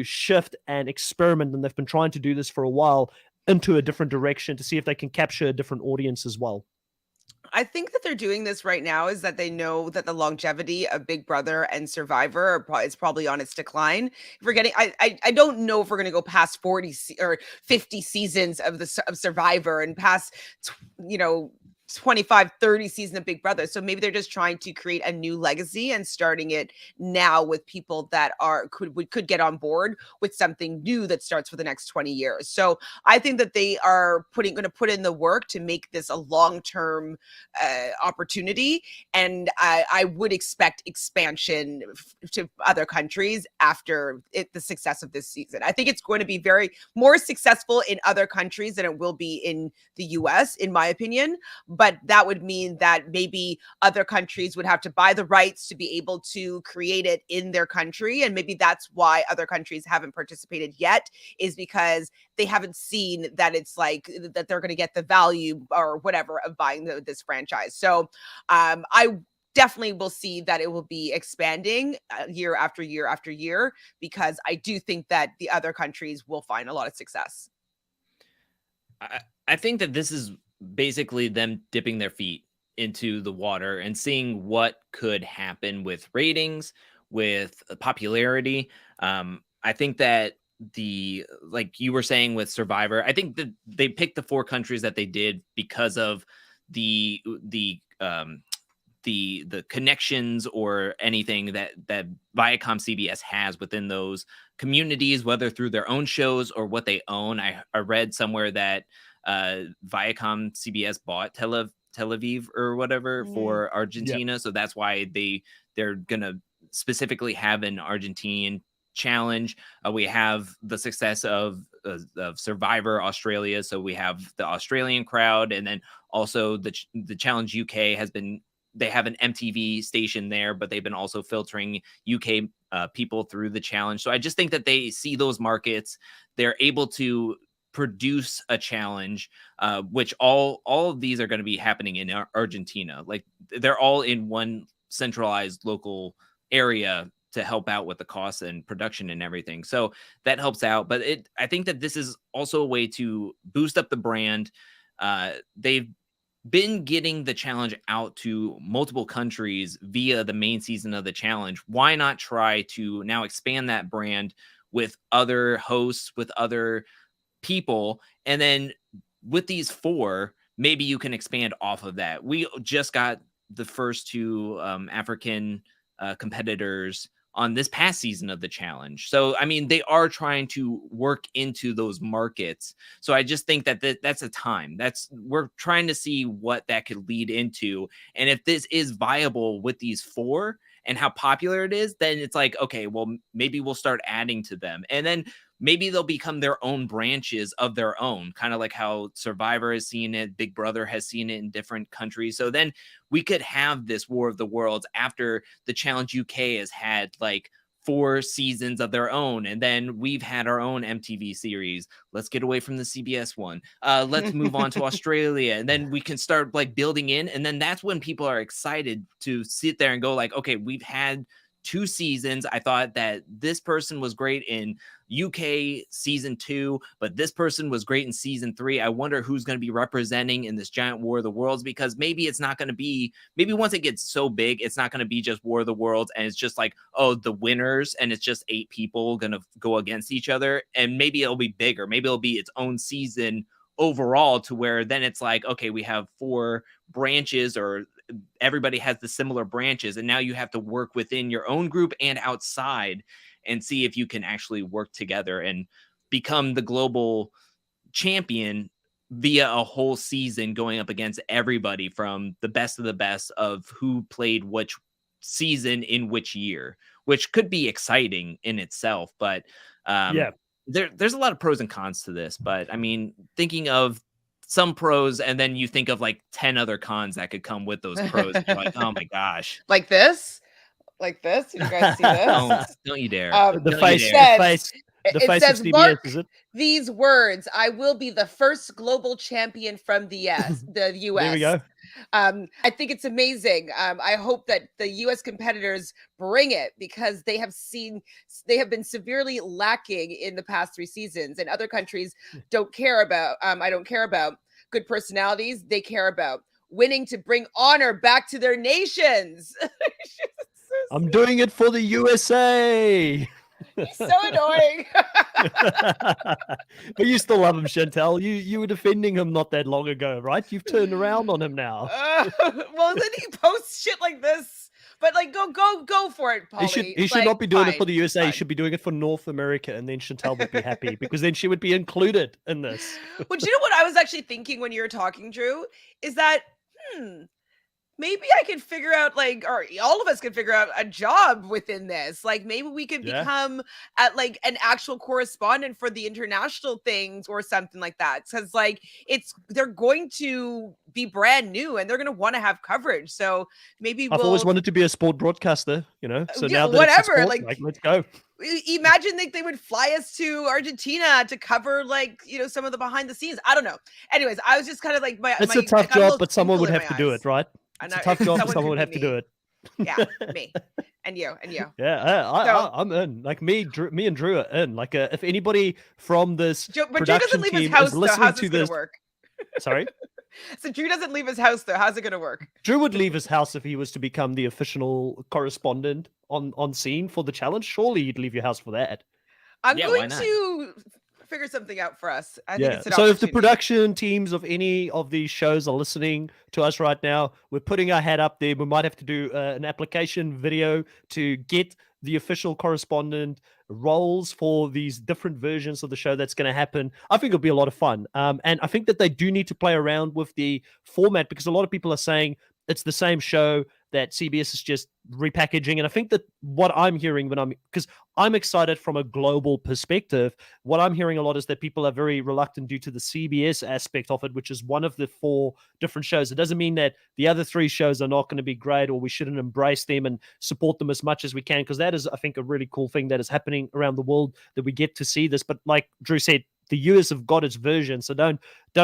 shift and experiment, and they've been trying to do this for a while, into a different direction to see if they can capture a different audience as well. I think that they're doing this right now is that they know that the longevity of Big Brother and Survivor is probably on its decline. If we're getting, I don't know if we're going to go past 40 or 50 seasons of Survivor and past, 25, 30 seasons of Big Brother. So maybe they're just trying to create a new legacy and starting it now with people that could get on board with something new that starts for the next 20 years. So I think that they are going to put in the work to make this a long-term opportunity. And I would expect expansion to other countries after the success of this season. I think it's going to be very more successful in other countries than it will be in the US, in my opinion. But that would mean that maybe other countries would have to buy the rights to be able to create it in their country. And maybe that's why other countries haven't participated yet, is because they haven't seen that it's like that they're going to get the value or whatever of buying this franchise. So I definitely will see that it will be expanding year after year after year, because I do think that the other countries will find a lot of success. I think that this is basically them dipping their feet into the water and seeing what could happen with ratings, with popularity. I think that like you were saying with Survivor, I think that they picked the 4 countries that they did because of the connections or anything that Viacom CBS has within those communities, whether through their own shows or what they own. I read somewhere that Viacom CBS bought Tel Aviv or whatever for Argentina. Yep. So that's why they're gonna specifically have an Argentinian challenge. We have the success of Survivor Australia, so we have the Australian crowd, and then also the Challenge UK they have an MTV station there, but they've been also filtering UK people through the challenge. So I just think that they see those markets. They're able to produce a challenge, which all of these are going to be happening in Argentina. Like they're all in one centralized local area to help out with the costs and production and everything. So that helps out. But I think that this is also a way to boost up the brand. They've been getting the challenge out to multiple countries via the main season of the challenge. Why not try to now expand that brand with other hosts, with other people, and then with these 4, maybe you can expand off of that. We just got the first 2 African competitors on this past season of the challenge. So, I mean, they are trying to work into those markets. So I just think that that's a time. We're trying to see what that could lead into. And if this is viable with these 4 and how popular it is, then it's like, okay, well, maybe we'll start adding to them. And then maybe they'll become their own branches of their own, kind of like how Survivor has seen it, Big Brother has seen it in different countries. So then we could have this War of the Worlds after the Challenge UK has had like 4 seasons of their own, and then we've had our own MTV series. Let's get away from the CBS one. Let's move on to Australia, and then we can start like building in, and then that's when people are excited to sit there and go like, okay, we've had 2 seasons. I thought that this person was great in UK season 2, but this person was great in season 3. I wonder who's going to be representing in this giant War of the Worlds, because maybe it's not going to be, maybe once it gets so big, it's not going to be just War of the Worlds and it's just like, oh, the winners, and it's just 8 people going to go against each other. And maybe it'll be bigger. Maybe it'll be its own season overall, to where then it's like, okay, we have 4 branches, or everybody has the similar branches, and now you have to work within your own group and outside and see if you can actually work together and become the global champion via a whole season, going up against everybody from the best of the best of who played which season in which year, which could be exciting in itself. But there's a lot of pros and cons to this. But I mean, thinking of some pros and then you think of like 10 other cons that could come with those pros. You're like, oh my gosh. Like this? Like this? Did you guys see this? Don't you dare. The Don't face, you dare. the face, the It face says, of CBS, "Mark is it? these words. I will be the first global champion from the US. There we go. I think it's amazing. I hope that the US competitors bring it, because they have been severely lacking in the past 3 seasons, and other countries don't care about. I don't care about good personalities. They care about winning to bring honor back to their nations. I'm doing it for the USA. He's so annoying. But you still love him, Chantel. You were defending him not that long ago, right? You've turned around on him now. Well, then he posts shit like this. But like, go for it, Polly. He should not be doing it for the USA. He should be doing it for North America, and then Chantel would be happy because then she would be included in this. Well, do you know what I was actually thinking when you were talking, Drew? Is that maybe I could figure out, like, or all of us could figure out a job within this. Like, maybe we could become like an actual correspondent for the international things or something like that. Because like they're going to be brand new and they're going to want to have coverage. So maybe I've always wanted to be a sport broadcaster, you know. So now that whatever, it's a sport, like, let's go. Imagine they would fly us to Argentina to cover, like, you know, some of the behind the scenes. I don't know. Anyways, I was just kind of like, it's a tough job, but someone would have to do it, right? It's a tough job, but someone would have to do it. Yeah, me and you. Yeah, I'm in. Like me and Drew are in. Like, if anybody from this but Drew production doesn't leave his team house, is though. listening How's to this gonna this, work? Sorry. So Drew doesn't leave his house, though. How's it gonna work? Drew would leave his house if he was to become the official correspondent on scene for the challenge. Surely you'd leave your house for that. I'm going to figure something out for us. I think it's an so if the opportunity. production teams of any of these shows are listening to us right now, we're putting our hat up there. We might have to do an application video to get the official correspondent roles for these different versions of the show that's going to happen. I think it'll be a lot of fun. And I think that they do need to play around with the format, because a lot of people are saying it's the same show that CBS is just repackaging. And I think that what I'm hearing because I'm excited from a global perspective, what I'm hearing a lot is that people are very reluctant due to the CBS aspect of it, which is one of the 4 different shows. It doesn't mean that the other 3 shows are not going to be great or we shouldn't embrace them and support them as much as we can, because that is, I think, a really cool thing that is happening around the world, that we get to see this. But like Drew said, the US have got its version, so don't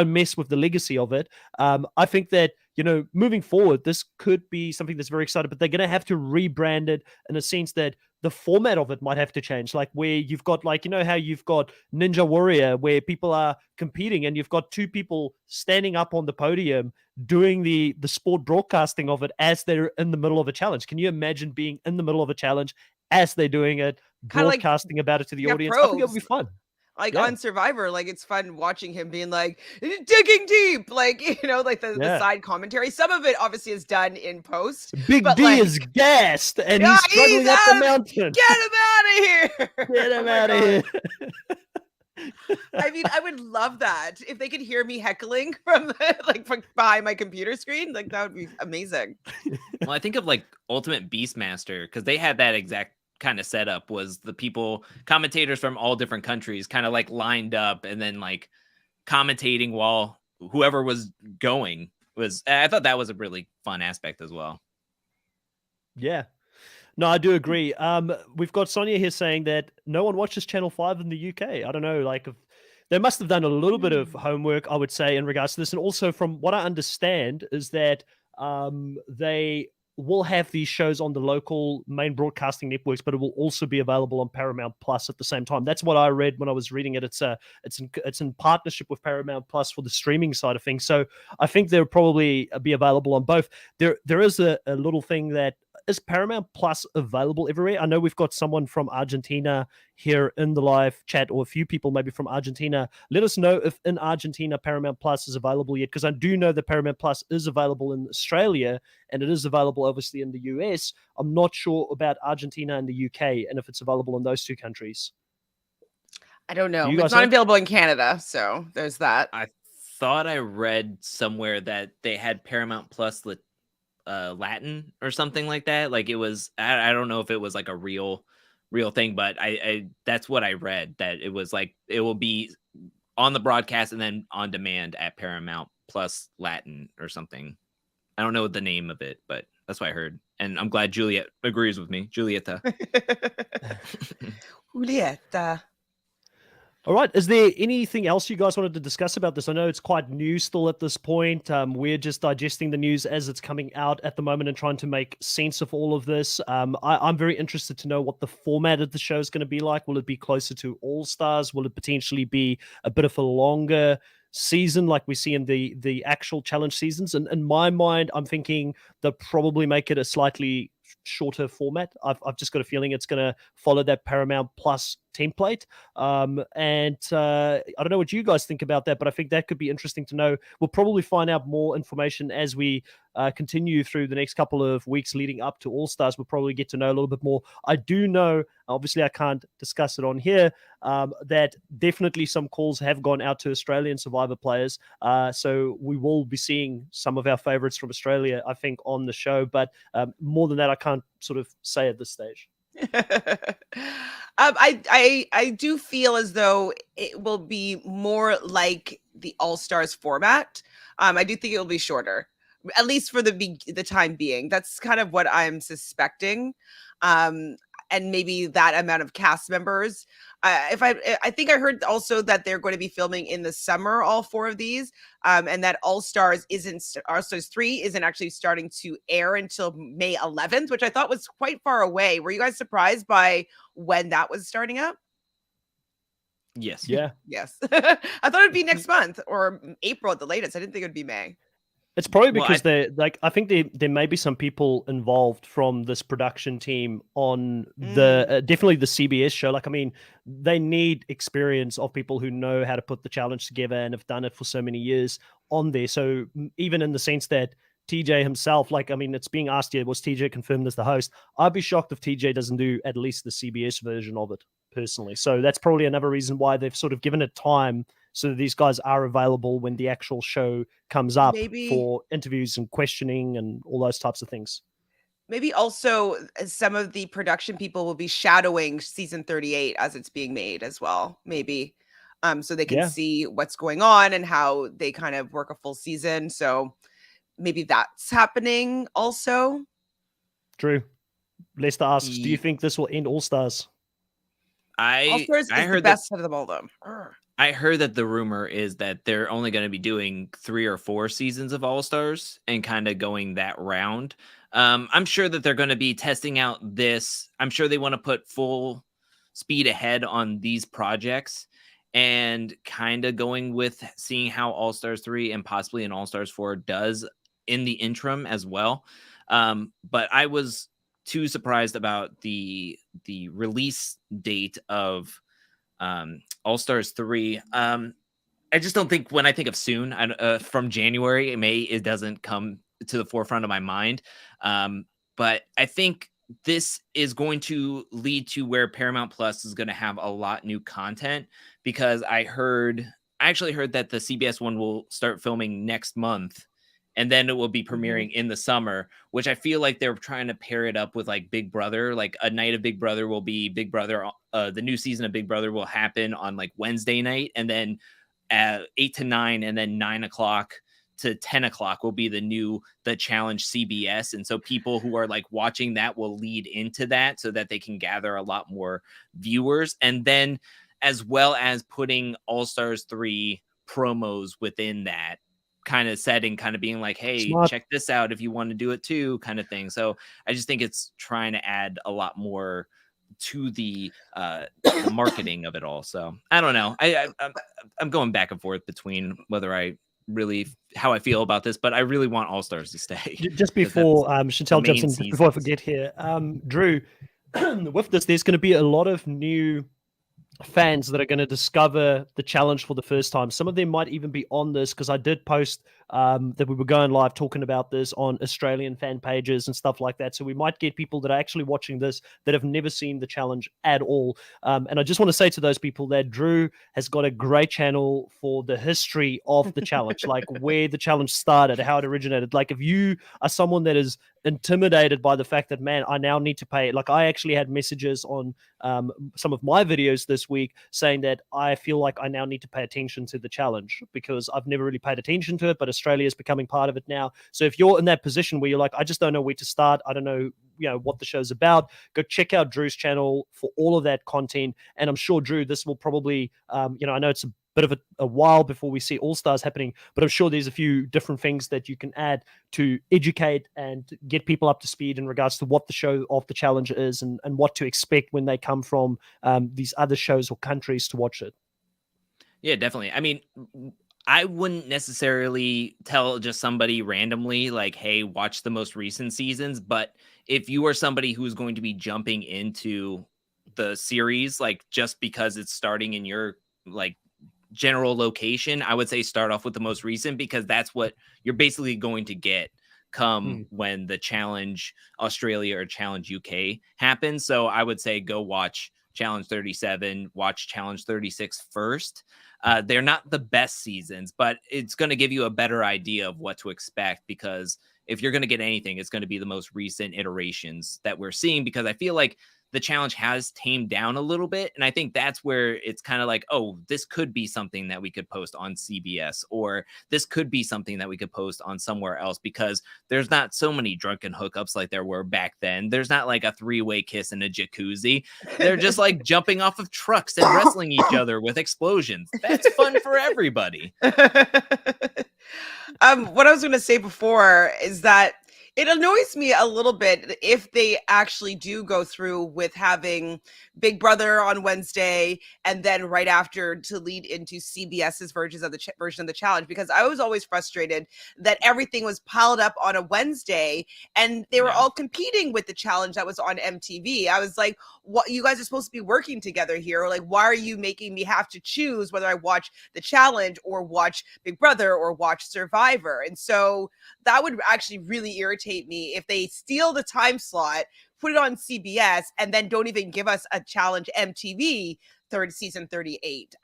mess with the legacy of it. I think that, you know, moving forward, this could be something that's very exciting, but they're going to have to rebrand it in a sense that the format of it might have to change. Like where you've got, like, you know how you've got Ninja Warrior where people are competing and you've got 2 people standing up on the podium doing the sport broadcasting of it as they're in the middle of a challenge. Can you imagine being in the middle of a challenge as they're doing it, broadcasting about it to the audience? I think it would be fun. Like on Survivor, like it's fun watching him being like digging deep, like, you know, like the side commentary. Some of it obviously is done in post. Big D is gassed and he's struggling up the mountain. Get him out of here! Get him out of here! I mean, I would love that if they could hear me heckling from behind my computer screen. Like that would be amazing. Well, I think of like Ultimate Beastmaster, because they had that exact kind of setup. Was the commentators from all different countries kind of like lined up and then like commentating while whoever was going was. I thought that was a really fun aspect as well. Yeah. No, I do agree. We've got Sonia here saying that no one watches Channel 5 in the UK. I don't know, like if they must have done a little bit of homework, I would say, in regards to this. And also from what I understand is that they will have these shows on the local main broadcasting networks, but it will also be available on Paramount Plus at the same time. That's what I read when I was reading it. It's in partnership with Paramount Plus for the streaming side of things. So I think they'll probably be available on both. There is a little thing that is Paramount Plus available everywhere? I know we've got someone from Argentina here in the live chat, or a few people maybe from Argentina. Let us know if in Argentina Paramount Plus is available yet, because I do know that Paramount Plus is available in Australia and it is available obviously in the US. I'm not sure about Argentina and the UK and if it's available in those 2 countries. I don't know. It's not available in Canada, so there's that. I thought I read somewhere that they had Paramount Plus Latin or something like that. Like it was, I don't know if it was like a real thing, but I that's what I read, that it was like it will be on the broadcast and then on demand at Paramount Plus Latin or something. I don't know the name of it, but that's what I heard. And I'm glad Juliet agrees with me. Julieta. Julieta. All right. Is there anything else you guys wanted to discuss about this? I know it's quite new still at this point. We're just digesting the news as it's coming out at the moment and trying to make sense of all of this. I'm very interested to know what the format of the show is going to be like. Will it be closer to All Stars? Will it potentially be a bit of a longer season like we see in the actual challenge seasons? And in my mind, I'm thinking they'll probably make it a slightly shorter format. I've just got a feeling it's going to follow that Paramount Plus template. And I don't know what you guys think about that, but I think that could be interesting to know. We'll probably find out more information as we continue through the next couple of weeks leading up to All Stars. We'll probably get to know a little bit more. I do know, obviously I can't discuss it on here, that definitely some calls have gone out to Australian Survivor players. So we will be seeing some of our favorites from Australia, I think, on the show. But more than that, I can't sort of say at this stage. I do feel as though it will be more like the All Stars format. I do think it will be shorter, at least for the time being. That's kind of what I'm suspecting. And maybe that amount of cast members. I think I heard also that they're going to be filming in the summer, all 4 of these, and that All Stars 3 isn't actually starting to air until May 11th, which I thought was quite far away. Were you guys surprised by when that was starting up? Yes. Yeah. Yes. I thought it'd be next month or April at the latest. I didn't think it would be May. It's probably because I think there may be some people involved from this production team on the definitely the CBS show. Like, I mean, they need experience of people who know how to put the challenge together and have done it for so many years on there. So even in the sense that TJ himself, like, I mean, it's being asked here, was TJ confirmed as the host? I'd be shocked if TJ doesn't do at least the CBS version of it personally. So that's probably another reason why they've sort of given it time, so that these guys are available when the actual show comes up for interviews and questioning and all those types of things. Maybe also some of the production people will be shadowing season 38 as it's being made as well, maybe. So they can see what's going on and how they kind of work a full season. So maybe that's happening also. Drew, Lester asks, do you think this will end All Stars? All Stars is the best out of them all, though. I heard that the rumor is that they're only going to be doing 3 or 4 seasons of All Stars and kind of going that round. I'm sure that they're going to be testing out this. I'm sure they want to put full speed ahead on these projects and kind of going with seeing how All Stars 3 and possibly an All Stars 4 does in the interim as well. But I was too surprised about the release date of All Stars 3. I just don't think, when I think of soon, from January, May, it doesn't come to the forefront of my mind. But I think this is going to lead to where Paramount Plus is going to have a lot new content, because I actually heard that the CBS one will start filming next month, and then it will be premiering in the summer, which I feel like they're trying to pair it up with like Big Brother. Like a night of Big Brother will be Big Brother. The new season of Big Brother will happen on like Wednesday night, and then at 8 to 9, and then 9 o'clock to 10 o'clock will be the challenge CBS. And so people who are like watching that will lead into that so that they can gather a lot more viewers. And then as well as putting All Stars 3 promos within that kind of setting, kind of being like, hey, check this out if you want to do it too, kind of thing. So I just think it's trying to add a lot more to the marketing of it all. So I don't know. I'm going back and forth between whether how I feel about this, but I really want All Stars to stay. Just before Chantel jumps in, before I forget here, Drew, with this, there's going to be a lot of new fans that are going to discover the challenge for the first time. Some of them might even be on this because I did post that we were going live talking about this on Australian fan pages and stuff like that. So we might get people that are actually watching this that have never seen the challenge at all. And I just want to say to those people that Drew has got a great channel for the history of the challenge, like where the challenge started, how it originated. Like if you are someone that is intimidated by the fact that, man, I now need to pay, like I actually had messages on some of my videos this week saying that I feel like I now need to pay attention to the challenge because I've never really paid attention to it, but Australia is becoming part of it now. So if you're in that position where you're like, I just don't know where to start, I don't know, what the show's about, go check out Drew's channel for all of that content. And I'm sure, Drew, this will probably, I know it's a bit of a while before we see All Stars happening, but I'm sure there's a few different things that you can add to educate and get people up to speed in regards to what the show of the challenge is and what to expect when they come from these other shows or countries to watch it. Yeah, definitely. I mean, I wouldn't necessarily tell just somebody randomly, like, hey, watch the most recent seasons. But if you are somebody who's going to be jumping into the series, like just because it's starting in your like general location, I would say start off with the most recent because that's what you're basically going to get come when the Challenge Australia or Challenge UK happens. So I would say go watch Challenge 37, watch Challenge 36 first. They're not the best seasons, but it's going to give you a better idea of what to expect because if you're going to get anything, it's going to be the most recent iterations that we're seeing because I feel like the challenge has tamed down a little bit. And I think that's where it's kind of like, oh, this could be something that we could post on CBS, or this could be something that we could post on somewhere else because there's not so many drunken hookups like there were back then. There's not like a 3-way kiss in a jacuzzi. They're just like jumping off of trucks and wrestling each other with explosions. That's fun for everybody. What I was going to say before is that it annoys me a little bit if they actually do go through with having Big Brother on Wednesday and then right after to lead into CBS's version of the challenge, because I was always frustrated that everything was piled up on a Wednesday and they were all competing with the challenge that was on MTV. I was like, what, you guys are supposed to be working together here. Like, why are you making me have to choose whether I watch the challenge or watch Big Brother or watch Survivor? And so that would actually really irritate me if they steal the time slot, put it on CBS, and then don't even give us a challenge MTV season 38.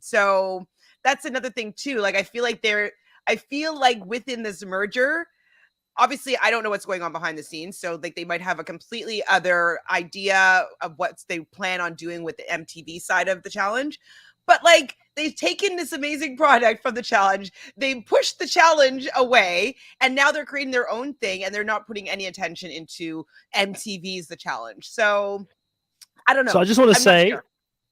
So that's another thing too. Like, I feel like within this merger, obviously I don't know what's going on behind the scenes. So like they might have a completely other idea of what they plan on doing with the MTV side of the challenge. But like they've taken this amazing product from the challenge, they pushed the challenge away, and now they're creating their own thing and they're not putting any attention into MTV's The Challenge. So I don't know. So I just want to say,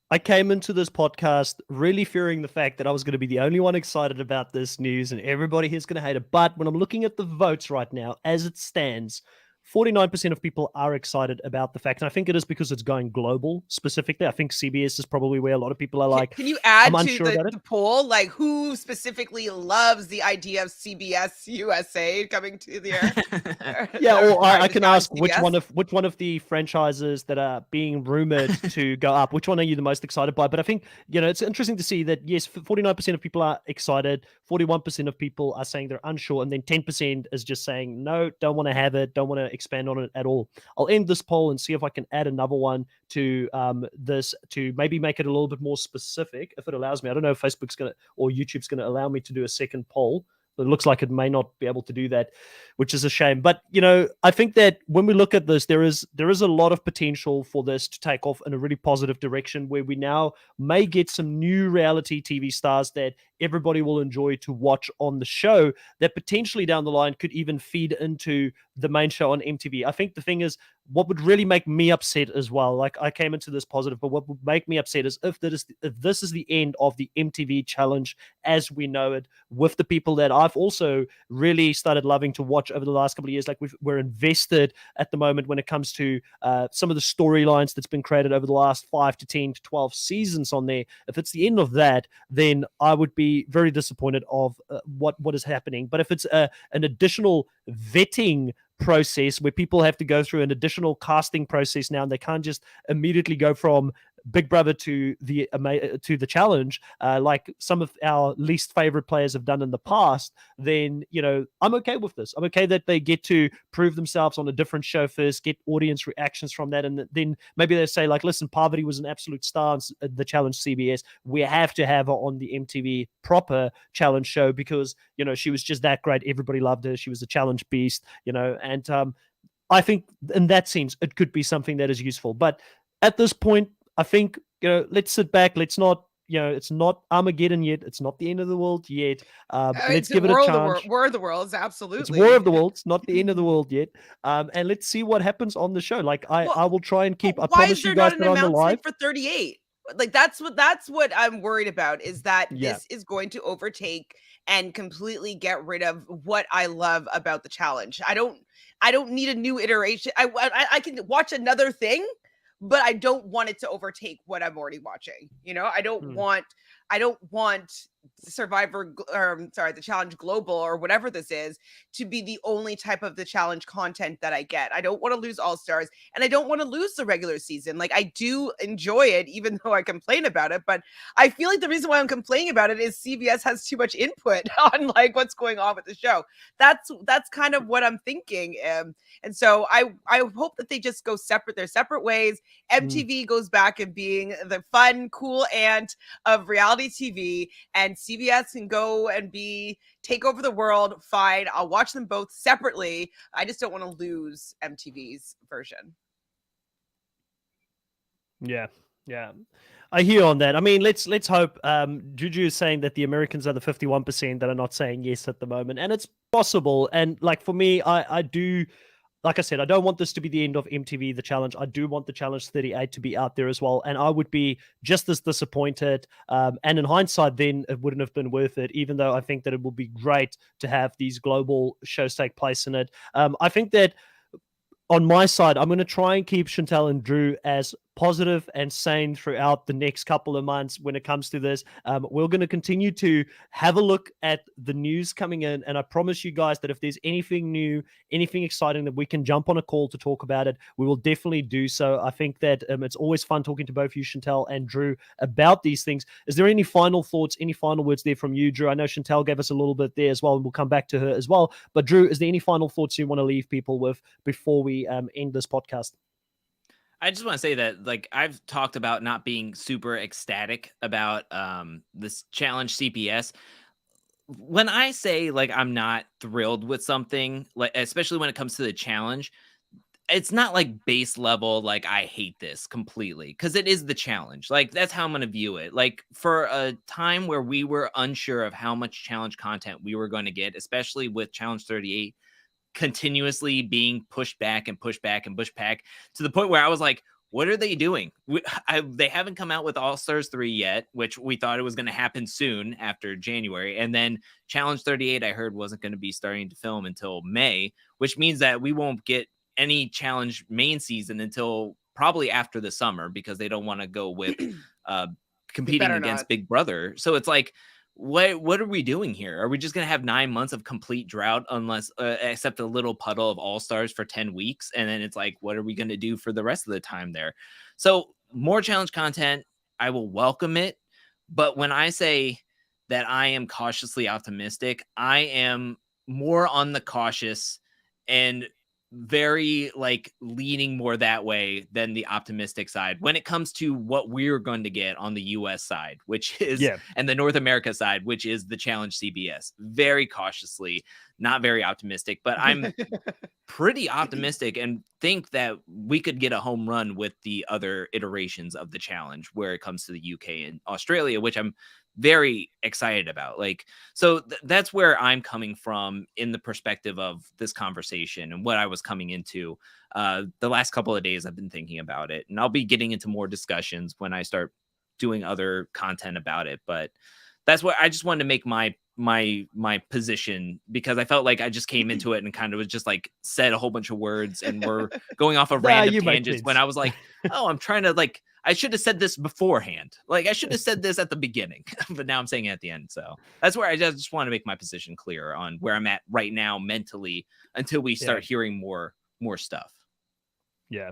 I came into this podcast really fearing the fact that I was going to be the only one excited about this news and everybody here's going to hate it. But when I'm looking at the votes right now, as it stands, 49% of people are excited about the fact, and I think it is because it's going global specifically. I think CBS is probably where a lot of people are like, can you add I'm to the poll, like who specifically loves the idea of CBS USA coming to the air? Yeah, or I can ask which one of the franchises that are being rumored to go up, which one are you the most excited by? But I think, it's interesting to see that, yes, 49% of people are excited, 41% of people are saying they're unsure, and then 10% is just saying, no, don't want to have it, don't want to expand on it at all. I'll end this poll and see if I can add another one to this to maybe make it a little bit more specific if it allows me. I don't know if Facebook's going to or YouTube's going to allow me to do a second poll. It looks like it may not be able to do that, which is a shame. But, I think that when we look at this, there is a lot of potential for this to take off in a really positive direction where we now may get some new reality TV stars that everybody will enjoy to watch on the show that potentially down the line could even feed into the main show on MTV. I think the thing is, what would really make me upset as well, like I came into this positive, but what would make me upset is if this is the end of the MTV challenge as we know it, with the people that I've also really started loving to watch over the last couple of years. Like we're invested at the moment when it comes to some of the storylines that's been created over the last 5 to 10 to 12 seasons on there. If it's the end of that, then I would be very disappointed of what is happening. But if it's an additional vetting process where people have to go through an additional casting process now, and they can't just immediately go from big brother to the challenge, like some of our least favorite players have done in the past, then I'm okay with this. I'm okay that they get to prove themselves on a different show first, get audience reactions from that, and then maybe they say like, listen, Parvati was an absolute star in the challenge CBS. We have to have her on the MTV proper challenge show because she was just that great. Everybody loved her. She was a challenge beast, and I think in that sense it could be something that is useful. But at this point, I think let's sit back. Let's not. It's not Armageddon yet. It's not the end of the world yet. Let's give it a chance. War of the Worlds, It's absolutely. War of the Worlds, not the end of the world yet. And let's see what happens on the show. Like I will try and keep. I Why promise is there you guys not that an I'm alive. announcement for 38? Like that's what I'm worried about, is that Yeah. this is going to overtake and completely get rid of what I love about the challenge. I don't need a new iteration. I can watch another thing, but I don't want it to overtake what I'm already watching. I don't want the Challenge Global or whatever this is to be the only type of the challenge content that I get. I don't want to lose All Stars, and I don't want to lose the regular season. Like, I do enjoy it, even though I complain about it, but I feel like the reason why I'm complaining about it is CBS has too much input on like what's going on with the show. That's kind of what I'm thinking. And so I hope that they just go their separate ways. MTV goes back and being the fun, cool aunt of reality TV, and CBS can go and take over the world. Fine, I'll watch them both separately. I just don't want to lose MTV's version. Yeah. I hear on that. I mean, let's hope. Juju is saying that the Americans are the 51% that are not saying yes at the moment, and it's possible. And like for me, I do. Like I said, I don't want this to be the end of MTV, the challenge. I do want the challenge 38 to be out there as well. And I would be just as disappointed. And in hindsight, then it wouldn't have been worth it, even though I think that it will be great to have these global shows take place in it. I think that on my side, I'm going to try and keep Chantel and Drew as positive and sane throughout the next couple of months when it comes to this. We're going to continue to have a look at the news coming in, and I promise you guys that if there's anything new, anything exciting that we can jump on a call to talk about it, we will definitely do so. I think that it's always fun talking to both you, Chantel and Drew, about these things. Is there any final thoughts, any final words there from you, Drew? I know Chantel gave us a little bit there as well, and we'll come back to her as well. But Drew, is there any final thoughts you want to leave people with before we end this podcast? I just want to say that, like, I've talked about not being super ecstatic about this challenge CPS. When I say like I'm not thrilled with something, like especially when it comes to the challenge, it's not like base level, like I hate this completely, because it is the challenge. Like, that's how I'm going to view it. Like, for a time where we were unsure of how much challenge content we were going to get, especially with Challenge 38 continuously being pushed back and pushed back and pushed back, to the point where I was like, what are they doing? They haven't come out with All Stars 3 yet, which we thought it was going to happen soon after January. And then Challenge 38, I heard, wasn't going to be starting to film until May, which means that we won't get any challenge main season until probably after the summer, because they don't want to go with competing against Big Brother. So it's like, what are we doing here? Are we just going to have 9 months of complete drought, unless except a little puddle of All Stars for 10 weeks? And then it's like, what are we going to do for the rest of the time there? So more challenge content, I will welcome it. But when I say that I am cautiously optimistic, I am more on the cautious and very like leaning more that way than the optimistic side when it comes to what we're going to get on the US side, which is, and the North America side, which is the challenge CBS. Very cautiously, not very optimistic, but I'm pretty optimistic and think that we could get a home run with the other iterations of the challenge where it comes to the UK and Australia, which I'm very excited about. Like, so that's where I'm coming from in the perspective of this conversation and what I was coming into. The last couple of days I've been thinking about it, and I'll be getting into more discussions when I start doing other content about it. But that's what I just wanted to make my position, because I felt like I just came into it and kind of was just like said a whole bunch of words and we're going off of random tangents, when I was like, oh, I'm trying to like, I should have said this beforehand. Like, I should have said this at the beginning, but now I'm saying it at the end. So that's where I just want to make my position clear on where I'm at right now mentally until we start hearing more stuff. Yeah.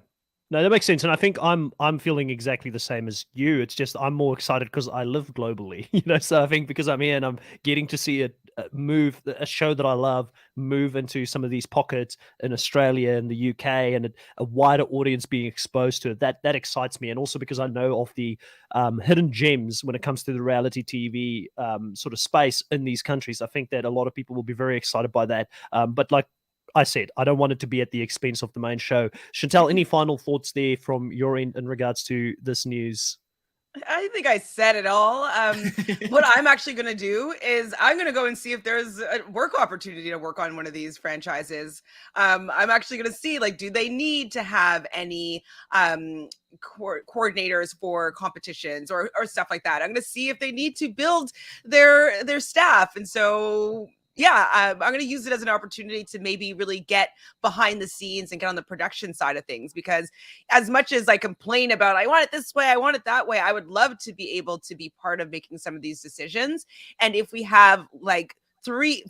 No, that makes sense, and I think I'm feeling exactly the same as you. It's just I'm more excited because I live globally, So I think because I'm here and I'm getting to see it move a show that I love move into some of these pockets in Australia and the UK, and a wider audience being exposed to it. That excites me, and also because I know of the hidden gems when it comes to the reality TV sort of space in these countries. I think that a lot of people will be very excited by that. But like I said, I don't want it to be at the expense of the main show. Chantel, any final thoughts there from your end in regards to this news? I think I said it all. What I'm actually going to do is I'm going to go and see if there's a work opportunity to work on one of these franchises. I'm actually going to see, like, do they need to have any coordinators for competitions or stuff like that. I'm going to see if they need to build their staff, and so yeah, I'm going to use it as an opportunity to maybe really get behind the scenes and get on the production side of things, because as much as I complain about I want it this way, I want it that way, I would love to be able to be part of making some of these decisions. And if we have like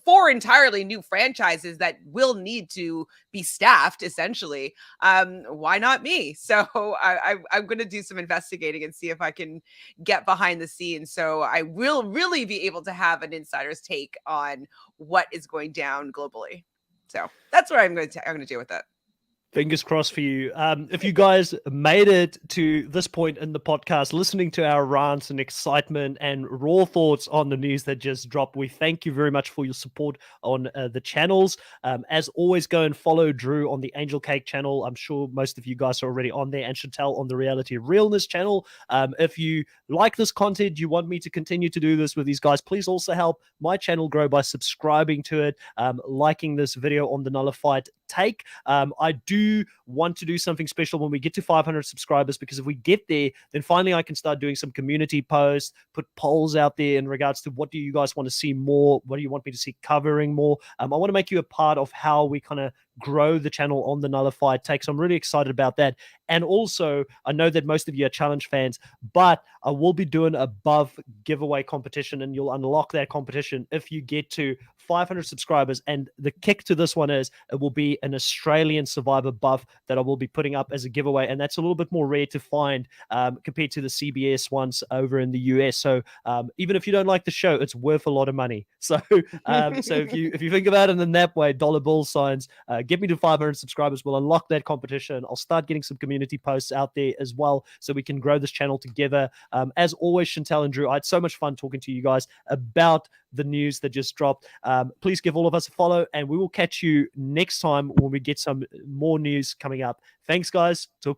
4 entirely new franchises that will need to be staffed, essentially, why not me? So I'm going to do some investigating and see if I can get behind the scenes, so I will really be able to have an insider's take on what is going down globally. So that's what I'm going to do with that. Fingers crossed for you. If you guys made it to this point in the podcast, listening to our rants and excitement and raw thoughts on the news that just dropped, we thank you very much for your support on the channels. As always, go and follow Drew on the Angelcake channel. I'm sure most of you guys are already on there, and Chantel on the Realnesss channel. If you like this content, you want me to continue to do this with these guys, please also help my channel grow by subscribing to it, liking this video on the Nullified Take. I do want to do something special when we get to 500 subscribers, because if we get there, then finally I can start doing some community posts, put polls out there in regards to what do you guys want to see more, what do you want me to see covering more. I want to make you a part of how we kind of grow the channel on the Nullified Take. So I'm really excited about that. And also, I know that most of you are challenge fans, but I will be doing a buff giveaway competition, and you'll unlock that competition if you get to 500 subscribers. And the kick to this one is it will be an Australian Survivor buff that I will be putting up as a giveaway, and that's a little bit more rare to find compared to the CBS ones over in the US. So even if you don't like the show, it's worth a lot of money. So so if you think about it in that way, dollar bill signs, get me to 500 subscribers, we'll unlock that competition. I'll start getting some community posts out there as well, so we can grow this channel together. As always, Chantel and Drew, I had so much fun talking to you guys about the news that just dropped. Please give all of us a follow, and we will catch you next time when we get some more news coming up. Thanks, guys. Talk to you.